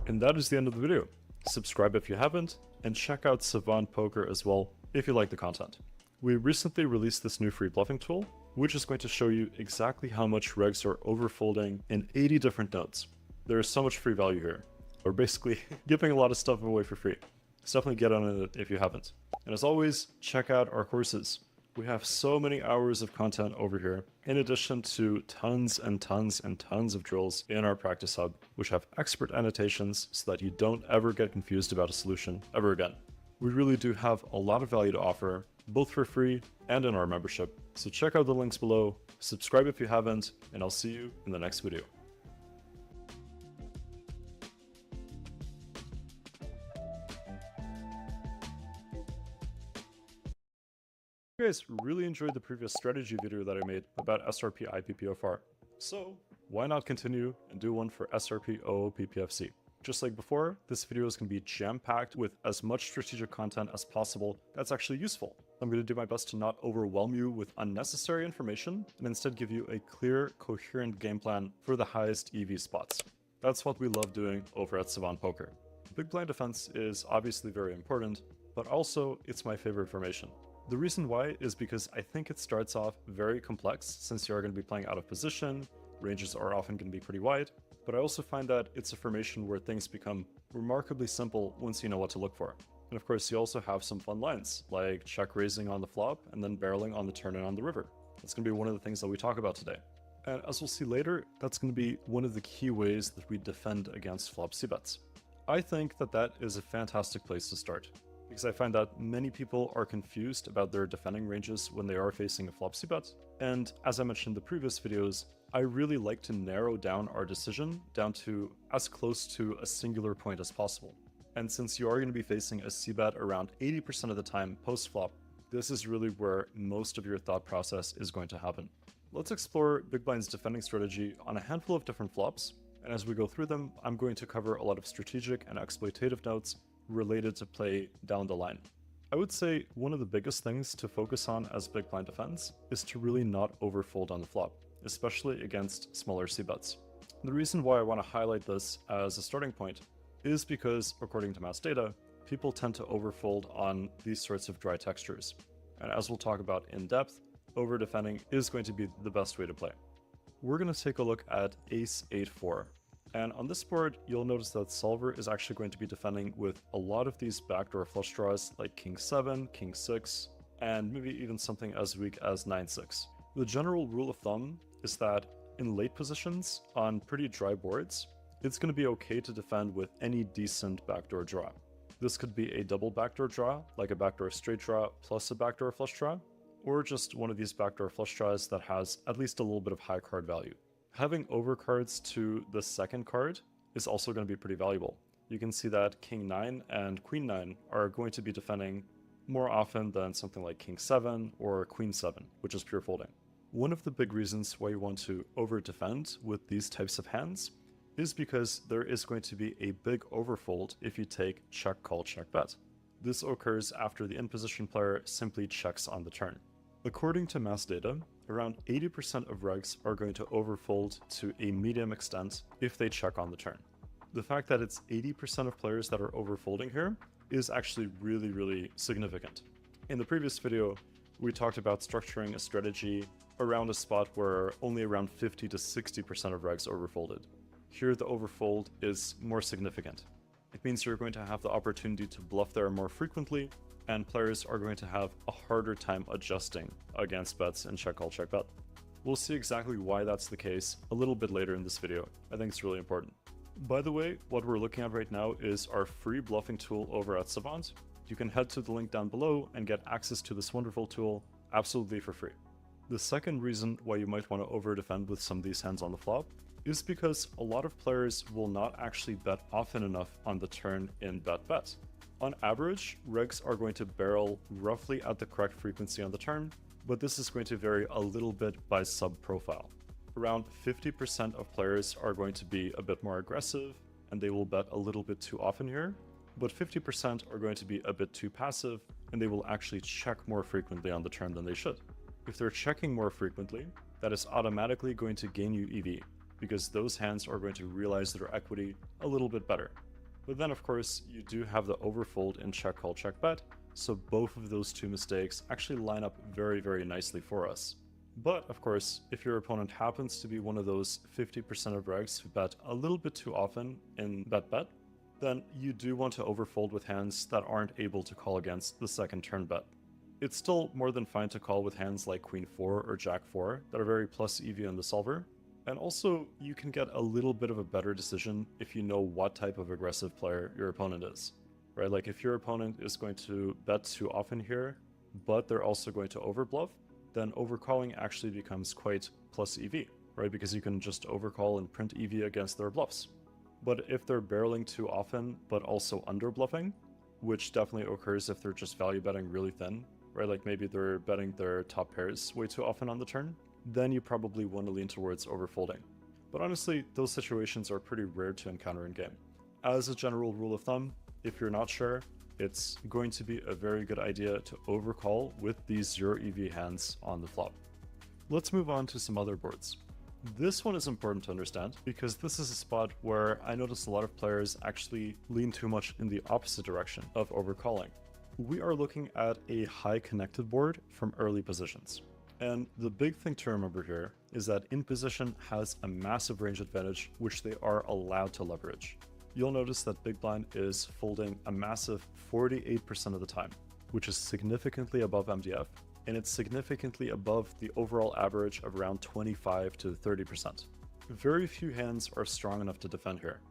And that is the end of the video. Subscribe if you haven't, and check out Savant Poker as well if you like the content. We recently released this new free bluffing tool, which is going to show you exactly how much regs are overfolding in 80 different nodes. There is so much free value here. We're basically giving a lot of stuff away for free. So definitely get on it if you haven't. And as always, check out our courses. We have so many hours of content over here, in addition to tons and tons and tons of drills in our practice hub, which have expert annotations so that you don't ever get confused about a solution ever again. We really do have a lot of value to offer, both for free and in our membership. So check out the links below, subscribe if you haven't, and I'll see you in the next video. You guys really enjoyed the previous strategy video that I made about SRP IPPFR, so why not continue and do one for SRP OOPPFC? Just like before, this video is going to be jam-packed with as much strategic content as possible that's actually useful. I'm going to do my best to not overwhelm you with unnecessary information and instead give you a clear, coherent game plan for the highest EV spots. That's what we love doing over at Savant Poker. Big blind defense is obviously very important, but also it's my favorite formation. The reason why is because I think it starts off very complex since you are going to be playing out of position, ranges are often going to be pretty wide, but I also find that it's a formation where things become remarkably simple once you know what to look for. And of course you also have some fun lines, like check raising on the flop and then barreling on the turn and on the river. That's going to be one of the things that we talk about today. And as we'll see later, that's going to be one of the key ways that we defend against flop c-bets. I think that that is a fantastic place to start. because I find that many people are confused about their defending ranges when they are facing a flop c-bet. And as I mentioned in the previous videos, I really like to narrow down our decision down to as close to a singular point as possible. And since you are going to be facing a c-bet around 80% of the time post-flop, this is really where most of your thought process is going to happen. Let's explore Big Blind's defending strategy on a handful of different flops, and as we go through them, I'm going to cover a lot of strategic and exploitative notes related to play down the line. I would say one of the biggest things to focus on as Big Blind defends is to really not overfold on the flop, especially against smaller c-bets. The reason why I want to highlight this as a starting point is because, according to mass data, people tend to overfold on these sorts of dry textures. And as we'll talk about in depth, over-defending is going to be the best way to play. We're going to take a look at Ace 8-4. And on this board, you'll notice that Solver is actually going to be defending with a lot of these backdoor flush draws like King 7, King 6, and maybe even something as weak as 9-6. The general rule of thumb is that in late positions on pretty dry boards, it's going to be okay to defend with any decent backdoor draw. This could be a double backdoor draw, like a backdoor straight draw plus a backdoor flush draw, or just one of these backdoor flush draws that has at least a little bit of high card value. Having overcards to the second card is also going to be pretty valuable. You can see that King 9 and Queen 9 are going to be defending more often than something like King 7 or Queen 7, which is pure folding. One of the big reasons why you want to over-defend with these types of hands is because there is going to be a big overfold if you take check call check bet. This occurs after the in-position player simply checks on the turn. According to mass data, around 80% of regs are going to overfold to a medium extent if they check on the turn. The fact that it's 80% of players that are overfolding here is actually really significant. In the previous video, we talked about structuring a strategy around a spot where only around 50 to 60% of regs overfolded. Here the overfold is more significant. It means you're going to have the opportunity to bluff there more frequently, and players are going to have a harder time adjusting against bets in check call check bet. We'll see exactly why that's the case a little bit later in this video. I think it's really important. By the way, what we're looking at right now is our free bluffing tool over at Savant. You can head to the link down below and get access to this wonderful tool absolutely for free. The second reason why you might want to over-defend with some of these hands on the flop is because a lot of players will not actually bet often enough on the turn in bet-bet. On average, regs are going to barrel roughly at the correct frequency on the turn, but this is going to vary a little bit by sub-profile. Around 50% of players are going to be a bit more aggressive, and they will bet a little bit too often here, but 50% are going to be a bit too passive, and they will actually check more frequently on the turn than they should. If they're checking more frequently, that is automatically going to gain you EV, because those hands are going to realize their equity a little bit better. But then of course, you do have the overfold in check call check bet, so both of those two mistakes actually line up very nicely for us. But of course, if your opponent happens to be one of those 50% of regs who bet a little bit too often in bet-bet, then you do want to overfold with hands that aren't able to call against the second turn bet. It's still more than fine to call with hands like Queen 4 or Jack 4 that are very plus EV on the solver. And also, you can get a little bit of a better decision if you know what type of aggressive player your opponent is, right? Like if your opponent is going to bet too often here, but they're also going to overbluff, then overcalling actually becomes quite plus EV, right? Because you can just overcall and print EV against their bluffs. But if they're barreling too often, but also underbluffing, which definitely occurs if they're just value betting really thin, right? Like maybe they're betting their top pairs way too often on the turn, then you probably want to lean towards overfolding. But honestly, those situations are pretty rare to encounter in game. As a general rule of thumb, if you're not sure, it's going to be a very good idea to overcall with these 0 EV hands on the flop. Let's move on to some other boards. This one is important to understand because this is a spot where I notice a lot of players actually lean too much in the opposite direction of overcalling. We are looking at a high connected board from early positions. And the big thing to remember here is that in position has a massive range advantage, which they are allowed to leverage. You'll notice that Big Blind is folding a massive 48% of the time, which is significantly above MDF, and it's significantly above the overall average of around 25 to 30%. Very few hands are strong enough to defend here.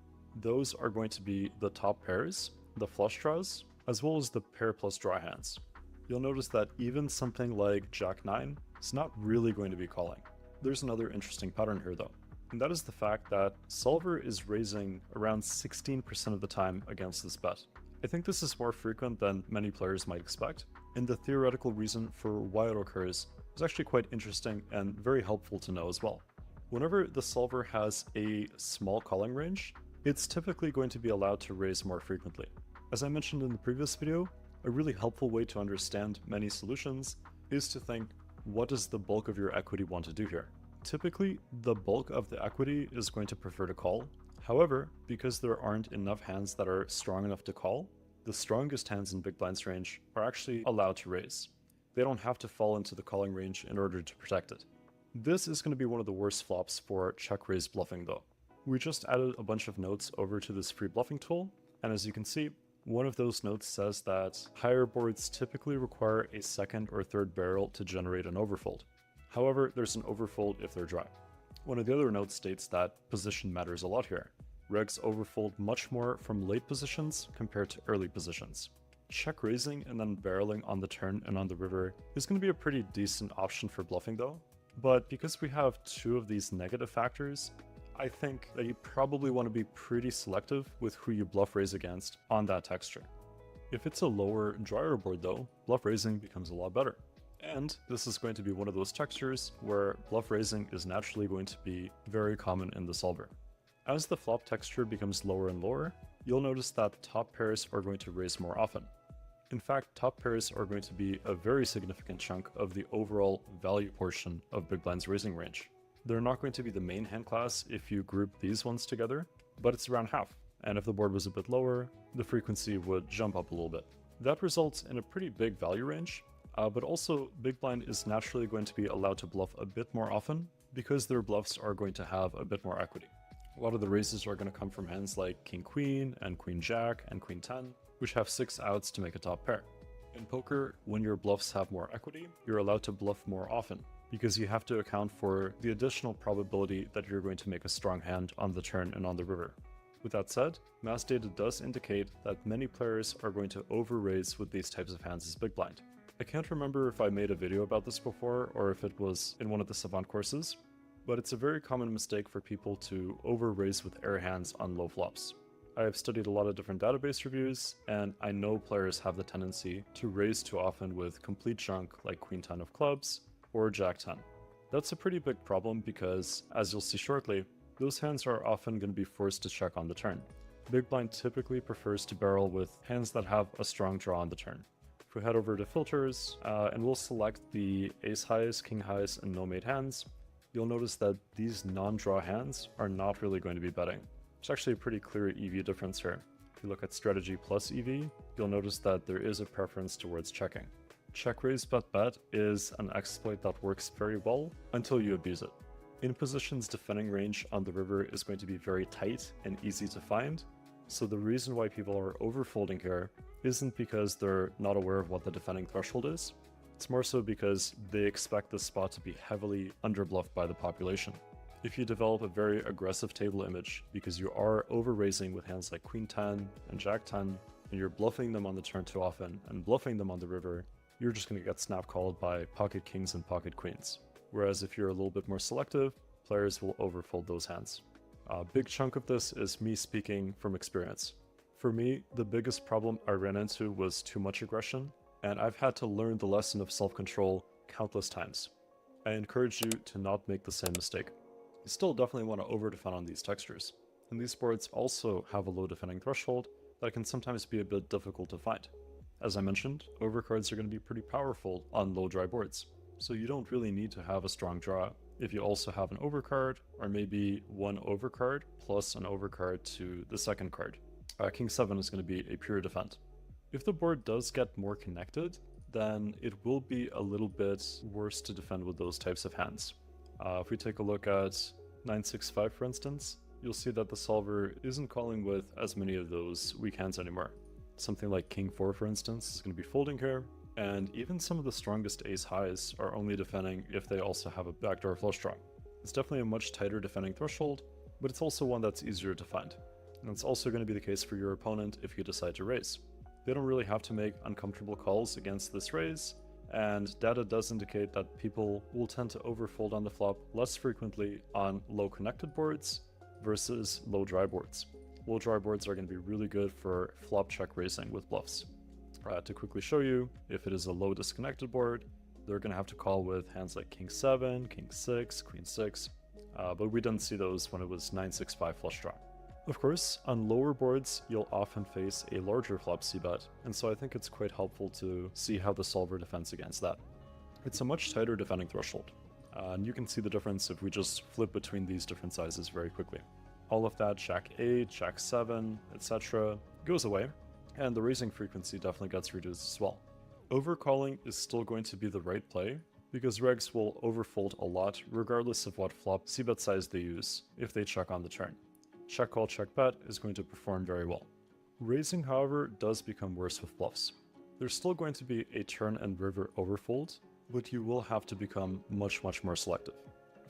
Those are going to be the top pairs, the flush draws, as well as the pair plus draw hands. You'll notice that even something like Jack 9 is not really going to be calling. There's another interesting pattern here though, and that is the fact that solver is raising around 16% of the time against this bet. I think this is more frequent than many players might expect, and the theoretical reason for why it occurs is actually quite interesting and very helpful to know as well. Whenever the solver has a small calling range, it's typically going to be allowed to raise more frequently. As I mentioned in the previous video, a really helpful way to understand many solutions is to think, what does the bulk of your equity want to do here? Typically, the bulk of the equity is going to prefer to call. However, because there aren't enough hands that are strong enough to call, the strongest hands in big blind's range are actually allowed to raise. They don't have to fall into the calling range in order to protect it. This is going to be one of the worst flops for check raise bluffing though. We just added a bunch of notes over to this free bluffing tool, and as you can see, one of those notes says that higher boards typically require a second or third barrel to generate an overfold. However, there's an overfold if they're dry. One of the other notes states that position matters a lot here. Regs overfold much more from late positions compared to early positions. Check raising and then barreling on the turn and on the river is going to be a pretty decent option for bluffing though, but because we have two of these negative factors, I think that you probably want to be pretty selective with who you bluff raise against on that texture. If it's a lower, drier board though, bluff raising becomes a lot better. And this is going to be one of those textures where bluff raising is naturally going to be very common in the solver. As the flop texture becomes lower and lower, you'll notice that top pairs are going to raise more often. In fact, top pairs are going to be a very significant chunk of the overall value portion of big blind's raising range. They're not going to be the main hand class if you group these ones together, but it's around half. And if the board was a bit lower, the frequency would jump up a little bit. That results in a pretty big value range, but also big blind is naturally going to be allowed to bluff a bit more often because their bluffs are going to have a bit more equity. A lot of the raises are going to come from hands like King Queen and Queen Jack and Queen 10, which have 6 outs to make a top pair. In poker, when your bluffs have more equity, you're allowed to bluff more often, because you have to account for the additional probability that you're going to make a strong hand on the turn and on the river. With that said, mass data does indicate that many players are going to over-raise with these types of hands as big blind. I can't remember if I made a video about this before or if it was in one of the Savant courses, but it's a very common mistake for people to over-raise with air hands on low flops. I have studied a lot of different database reviews, and I know players have the tendency to raise too often with complete junk like Queen 10 of clubs or Jack 10. That's a pretty big problem because, as you'll see shortly, those hands are often going to be forced to check on the turn. Big blind typically prefers to barrel with hands that have a strong draw on the turn. If we head over to filters and we'll select the ace highs, king highs, and no mate hands, you'll notice that these non-draw hands are not really going to be betting. There's actually a pretty clear EV difference here. If you look at strategy plus EV, you'll notice that there is a preference towards checking. Check raise bet bet is an exploit that works very well until you abuse it. In positions, defending range on the river is going to be very tight and easy to find, so the reason why people are overfolding here isn't because they're not aware of what the defending threshold is. It's more so because they expect the spot to be heavily underbluffed by the population. If you develop a very aggressive table image because you are over-raising with hands like Queen 10 and Jack 10, and you're bluffing them on the turn too often and bluffing them on the river, you're just going to get snap called by pocket kings and pocket queens. Whereas if you're a little bit more selective, players will overfold those hands. A big chunk of this is me speaking from experience. For me, the biggest problem I ran into was too much aggression, and I've had to learn the lesson of self-control countless times. I encourage you to not make the same mistake. You still definitely want to over-defend on these textures, and these boards also have a low defending threshold that can sometimes be a bit difficult to find. As I mentioned, overcards are going to be pretty powerful on low dry boards, so you don't really need to have a strong draw if you also have an overcard, or maybe one overcard plus an overcard to the second card. King 7 is going to be a pure defend. If the board does get more connected, then it will be a little bit worse to defend with those types of hands. If we take a look at 9-6-5 for instance, you'll see that the solver isn't calling with as many of those weak hands anymore. Something like King 4 for instance is going to be folding here, and even some of the strongest ace highs are only defending if they also have a backdoor flush draw. It's definitely a much tighter defending threshold, but it's also one that's easier to find. And it's also going to be the case for your opponent if you decide to raise. they don't really have to make uncomfortable calls against this raise, and data does indicate that people will tend to overfold on the flop less frequently on low connected boards versus low dry boards. Low dry boards are going to be really good for flop check raising with bluffs. To quickly show you, if it is a low disconnected board, they're going to have to call with hands like King 7, King 6, Queen 6, but we didn't see those when it was 9-6-5 flush draw. Of course, on lower boards, you'll often face a larger flop c-bet, and so I think it's quite helpful to see how the solver defends against that. It's a much tighter defending threshold, and you can see the difference if we just flip between these different sizes very quickly. All of that Jack 8, Jack 7, etc. goes away, and the raising frequency definitely gets reduced as well. Overcalling is still going to be the right play, because regs will overfold a lot regardless of what flop c-bet size they use if they check on the turn. Check call, check bet is going to perform very well. Raising, however, does become worse with bluffs. There's still going to be a turn and river overfold, but you will have to become much more selective.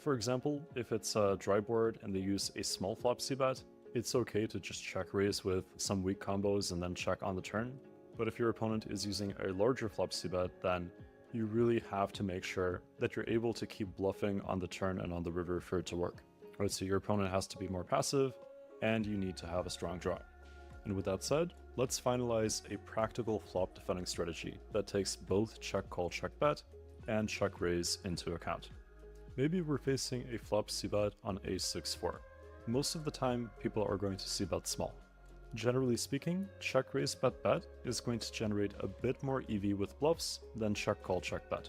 For example, if it's a dry board and they use a small flop c-bet, it's okay to just check raise with some weak combos and then check on the turn. But if your opponent is using a larger flop c-bet, then you really have to make sure that you're able to keep bluffing on the turn and on the river for it to work. Right, so your opponent has to be more passive, and you need to have a strong draw. And with that said, let's finalize a practical flop defending strategy that takes both check call, check bet and check raise into account. Maybe we're facing a flop c-bet on ace-6-4. Most of the time, people are going to c-bet small. Generally speaking, check raise bet bet is going to generate a bit more EV with bluffs than check call, check bet.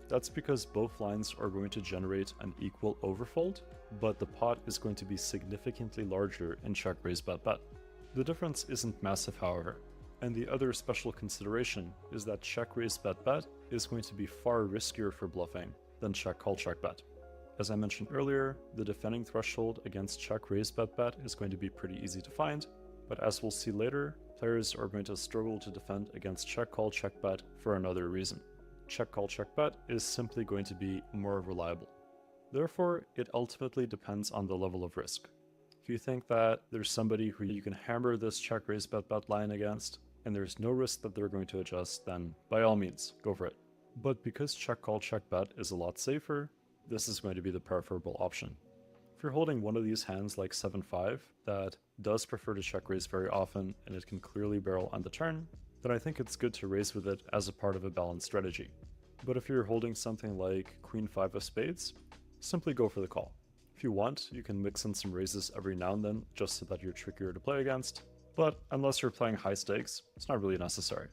That's because both lines are going to generate an equal overfold, but the pot is going to be significantly larger in check raise bet bet. The difference isn't massive, however, and the other special consideration is that check raise bet bet is going to be far riskier for bluffing than check call, check bet. As I mentioned earlier, the defending threshold against check raise bet bet is going to be pretty easy to find, but as we'll see later, players are going to struggle to defend against check call, check bet for another reason. Check call, check bet is simply going to be more reliable. Therefore, it ultimately depends on the level of risk. If you think that there's somebody who you can hammer this check raise bet bet line against, and there's no risk that they're going to adjust, then by all means, go for it. But because check call, check bet is a lot safer, this is going to be the preferable option. If you're holding one of these hands like 7-5 that does prefer to check raise very often and it can clearly barrel on the turn, then I think it's good to raise with it as a part of a balanced strategy. But if you're holding something like Queen 5 of spades, simply go for the call. If you want, you can mix in some raises every now and then just so that you're trickier to play against, but unless you're playing high stakes, it's not really necessary.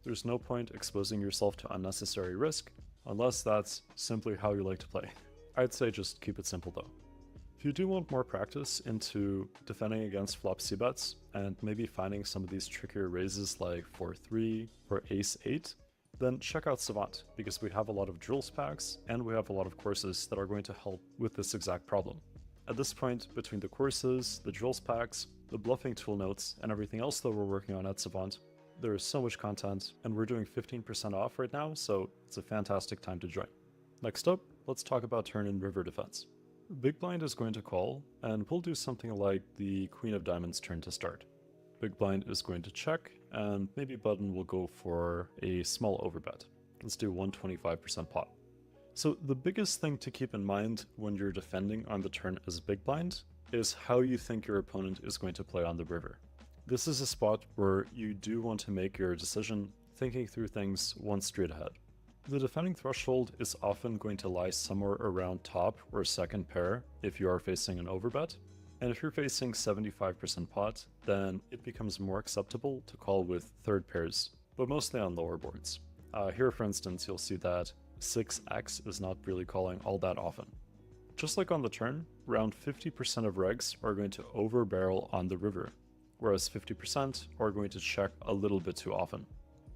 There's no point exposing yourself to unnecessary risk, unless that's simply how you like to play. I'd say just keep it simple though. If you do want more practice into defending against flop c-bets and maybe finding some of these trickier raises like 4-3 or ace-8, then check out Savant, because we have a lot of drills packs and we have a lot of courses that are going to help with this exact problem. At this point, between the courses, the drills packs, the bluffing tool notes, and everything else that we're working on at Savant, there is so much content, and we're doing 15% off right now, so it's a fantastic time to join. Next up, let's talk about turn and river defense. Big blind is going to call, and we'll do something like the Queen of Diamonds turn to start. Big blind is going to check, and maybe button will go for a small overbet. Let's do 125% pot. So the biggest thing to keep in mind when you're defending on the turn as big blind is how you think your opponent is going to play on the river. This is a spot where you do want to make your decision thinking through things one street ahead. The defending threshold is often going to lie somewhere around top or second pair if you are facing an overbet, and if you're facing 75% pot, then it becomes more acceptable to call with third pairs, but mostly on lower boards. Here, for instance, you'll see that 6x is not really calling all that often. Just like on the turn, around 50% of regs are going to overbarrel on the river, whereas 50% are going to check a little bit too often.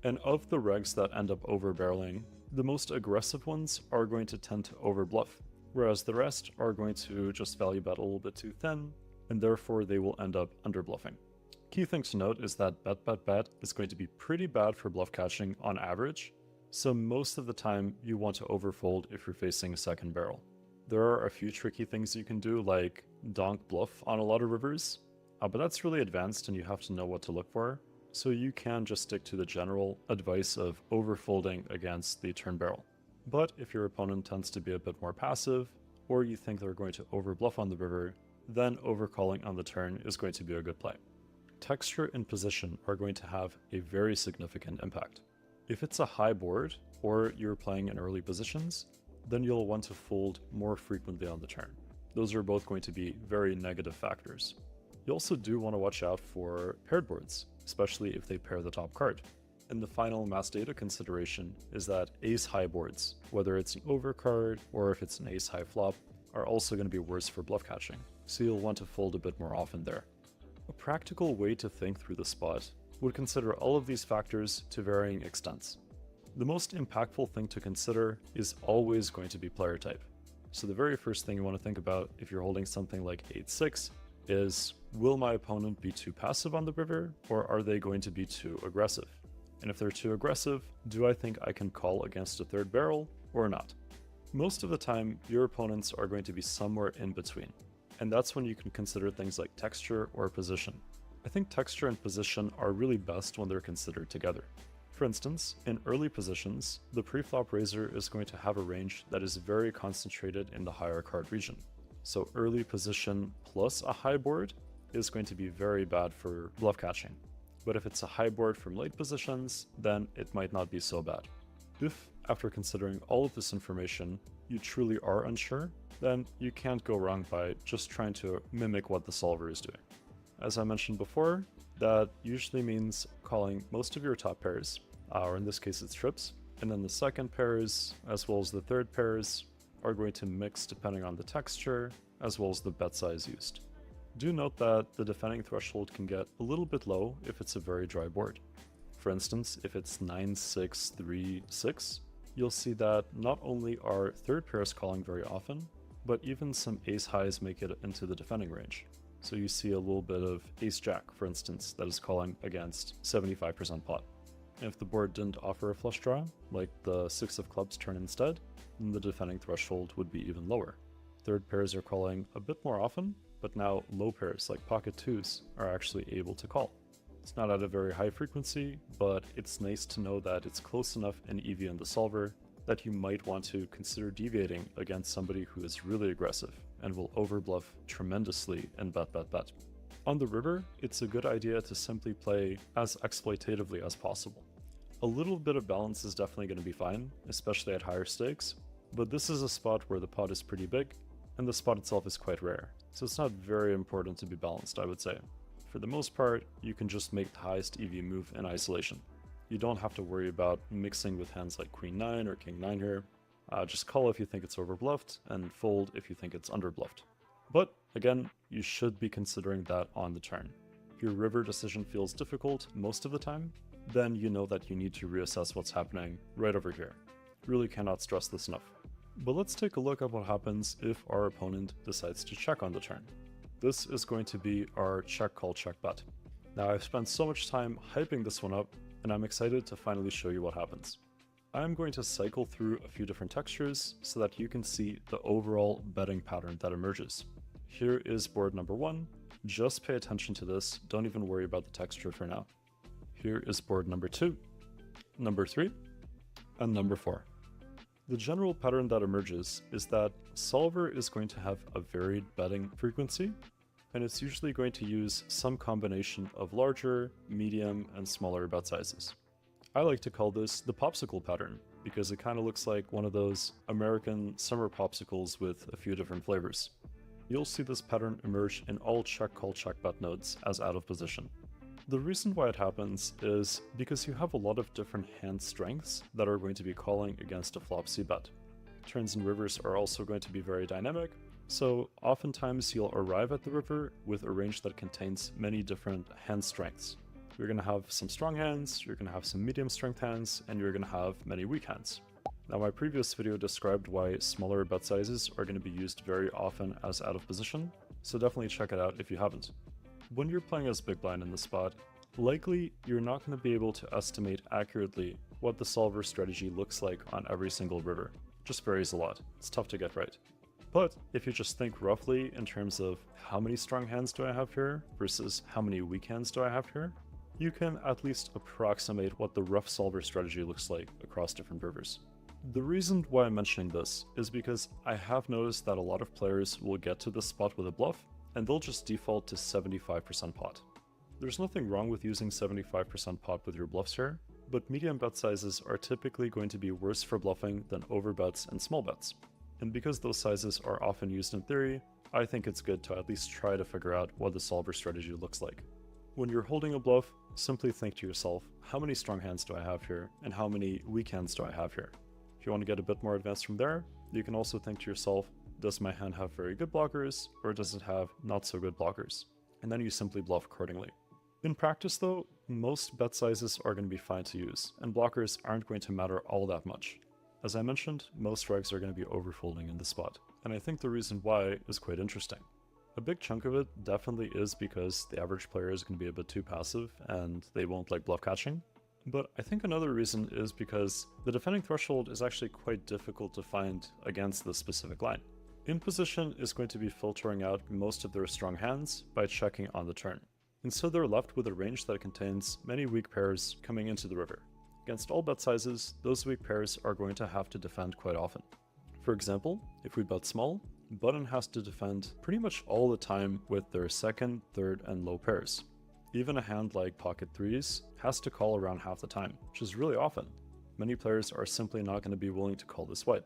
And of the regs that end up overbarreling, the most aggressive ones are going to tend to overbluff, whereas the rest are going to just value bet a little bit too thin, and therefore they will end up underbluffing. Key thing to note is that bet is going to be pretty bad for bluff catching on average, so most of the time you want to overfold if you're facing a second barrel. There are a few tricky things you can do, like donk bluff on a lot of rivers, but that's really advanced and you have to know what to look for. so you can just stick to the general advice of overfolding against the turn barrel. But if your opponent tends to be a bit more passive, or you think they're going to overbluff on the river, then overcalling on the turn is going to be a good play. Texture and position are going to have a very significant impact. If it's a high board, or you're playing in early positions, then you'll want to fold more frequently on the turn. Those are both going to be very negative factors. You also do want to watch out for paired boards, especially if they pair the top card. And the final mass data consideration is that ace-high boards, whether it's an overcard or if it's an ace-high flop, are also going to be worse for bluff catching, so you'll want to fold a bit more often there. A practical way to think through the spot would consider all of these factors to varying extents. The most impactful thing to consider is always going to be player type. So the very first thing you want to think about if you're holding something like 8-6 is, will my opponent be too passive on the river, or are they going to be too aggressive? And if they're too aggressive, do I think I can call against a third barrel or not? Most of the time, your opponents are going to be somewhere in between. And that's when you can consider things like texture or position. I think texture and position are really best when they're considered together. For instance, in early positions, the preflop raiser is going to have a range that is very concentrated in the higher card region. So early position plus a high board is going to be very bad for bluff catching. But if it's a high board from late positions, then it might not be so bad. If, after considering all of this information, you truly are unsure, then you can't go wrong by just trying to mimic what the solver is doing. As I mentioned before, that usually means calling most of your top pairs, or in this case it's trips, and then the second pairs, as well as the third pairs, are going to mix depending on the texture, as well as the bet size used. Do note that the defending threshold can get a little bit low if it's a very dry board. For instance, if it's 9-6-3-6, you'll see that not only are third pairs calling very often, but even some ace highs make it into the defending range. So you see a little bit of ace jack, for instance, that is calling against 75% pot. And if the board didn't offer a flush draw, like the 6 of clubs turn instead, then the defending threshold would be even lower. Third pairs are calling a bit more often, but now low pairs like pocket twos are actually able to call. It's not at a very high frequency, but it's nice to know that it's close enough in EV and the solver that you might want to consider deviating against somebody who is really aggressive and will overbluff tremendously and bet. On the river, it's a good idea to simply play as exploitatively as possible. A little bit of balance is definitely going to be fine, especially at higher stakes, but this is a spot where the pot is pretty big and the spot itself is quite rare, so it's not very important to be balanced, I would say. For the most part, you can just make the highest EV move in isolation. You don't have to worry about mixing with hands like Queen 9 or King 9 here. Just call if you think it's overbluffed, and fold if you think it's underbluffed. But again, you should be considering that on the turn. If your river decision feels difficult most of the time, then you know that you need to reassess what's happening right over here. Really cannot stress this enough. But let's take a look at what happens if our opponent decides to check on the turn. This is going to be our check call check bet. Now I've spent so much time hyping this one up, and I'm excited to finally show you what happens. I'm going to cycle through a few different textures so that you can see the overall betting pattern that emerges. Here is board number 1. Just pay attention to this, don't even worry about the texture for now. Here is board number 2, number 3, and number 4. The general pattern that emerges is that solver is going to have a varied betting frequency, and it's usually going to use some combination of larger, medium, and smaller bet sizes. I like to call this the popsicle pattern because it kind of looks like one of those American summer popsicles with a few different flavors. You'll see this pattern emerge in all check call check bet nodes as out of position. The reason why it happens is because you have a lot of different hand strengths that are going to be calling against a flop C bet. Turns and rivers are also going to be very dynamic, so oftentimes you'll arrive at the river with a range that contains many different hand strengths. You're going to have some strong hands, you're going to have some medium strength hands, and you're going to have many weak hands. Now my previous video described why smaller bet sizes are going to be used very often as out of position, so definitely check it out if you haven't. When you're playing as big blind in the spot, likely you're not going to be able to estimate accurately what the solver strategy looks like on every single river. It just varies a lot. It's tough to get right. But if you just think roughly in terms of how many strong hands do I have here versus how many weak hands do I have here, you can at least approximate what the rough solver strategy looks like across different rivers. The reason why I'm mentioning this is because I have noticed that a lot of players will get to this spot with a bluff, and they'll just default to 75% pot. There's nothing wrong with using 75% pot with your bluffs here, but medium bet sizes are typically going to be worse for bluffing than overbets and small bets. And because those sizes are often used in theory, I think it's good to at least try to figure out what the solver strategy looks like. When you're holding a bluff, simply think to yourself, how many strong hands do I have here, and how many weak hands do I have here? If you want to get a bit more advanced from there, you can also think to yourself, does my hand have very good blockers, or does it have not so good blockers? And then you simply bluff accordingly. In practice though, most bet sizes are going to be fine to use, and blockers aren't going to matter all that much. As I mentioned, most regs are going to be overfolding in this spot, and I think the reason why is quite interesting. A big chunk of it definitely is because the average player is going to be a bit too passive and they won't like bluff catching. But I think another reason is because the defending threshold is actually quite difficult to find against this specific line. In position is going to be filtering out most of their strong hands by checking on the turn. And so they're left with a range that contains many weak pairs coming into the river. Against all bet sizes, those weak pairs are going to have to defend quite often. For example, if we bet small, button has to defend pretty much all the time with their second, third, and low pairs. Even a hand like pocket threes has to call around half the time, which is really often. Many players are simply not going to be willing to call this white.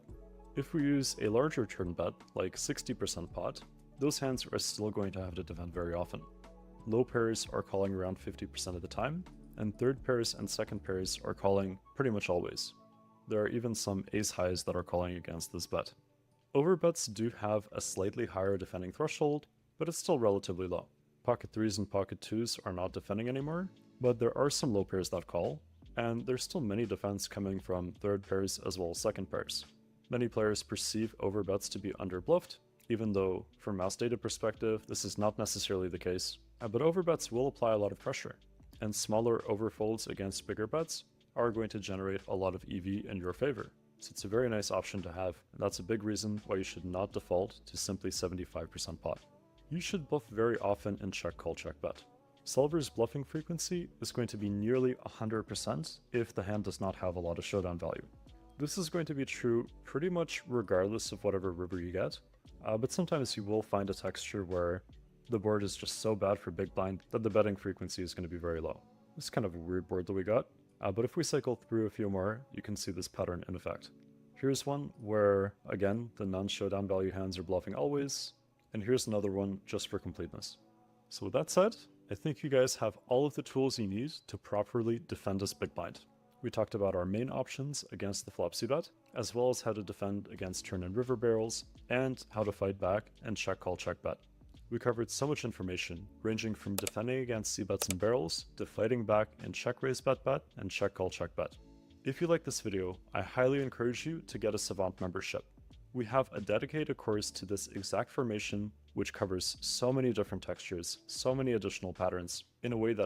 If we use a larger turn bet, like 60% pot, those hands are still going to have to defend very often. Low pairs are calling around 50% of the time, and third pairs and second pairs are calling pretty much always. There are even some ace highs that are calling against this bet. Overbets do have a slightly higher defending threshold, but it's still relatively low. Pocket threes and pocket twos are not defending anymore, but there are some low pairs that call, and there's still many defense coming from third pairs as well as second pairs. Many players perceive overbets to be underbluffed, even though from mouse data perspective this is not necessarily the case, but overbets will apply a lot of pressure, and smaller overfolds against bigger bets are going to generate a lot of EV in your favor. So it's a very nice option to have, and that's a big reason why you should not default to simply 75% pot. You should bluff very often in check call check bet. Solver's bluffing frequency is going to be nearly 100% if the hand does not have a lot of showdown value. This is going to be true pretty much regardless of whatever river you get, but sometimes you will find a texture where the board is just so bad for big blind that the betting frequency is going to be very low. It's kind of a weird board that we got, but if we cycle through a few more, you can see this pattern in effect. Here's one where, again, the non-showdown value hands are bluffing always, and here's another one just for completeness. So with that said, I think you guys have all of the tools you need to properly defend this big blind. We talked about our main options against the flop c-bet, as well as how to defend against turn and river barrels, and how to fight back and check call check bet. We covered so much information, ranging from defending against c-bets and barrels, to fighting back and check raise bet and check call check bet. If you like this video, I highly encourage you to get a Savant membership. We have a dedicated course to this exact formation, which covers so many different textures, so many additional patterns, in a way that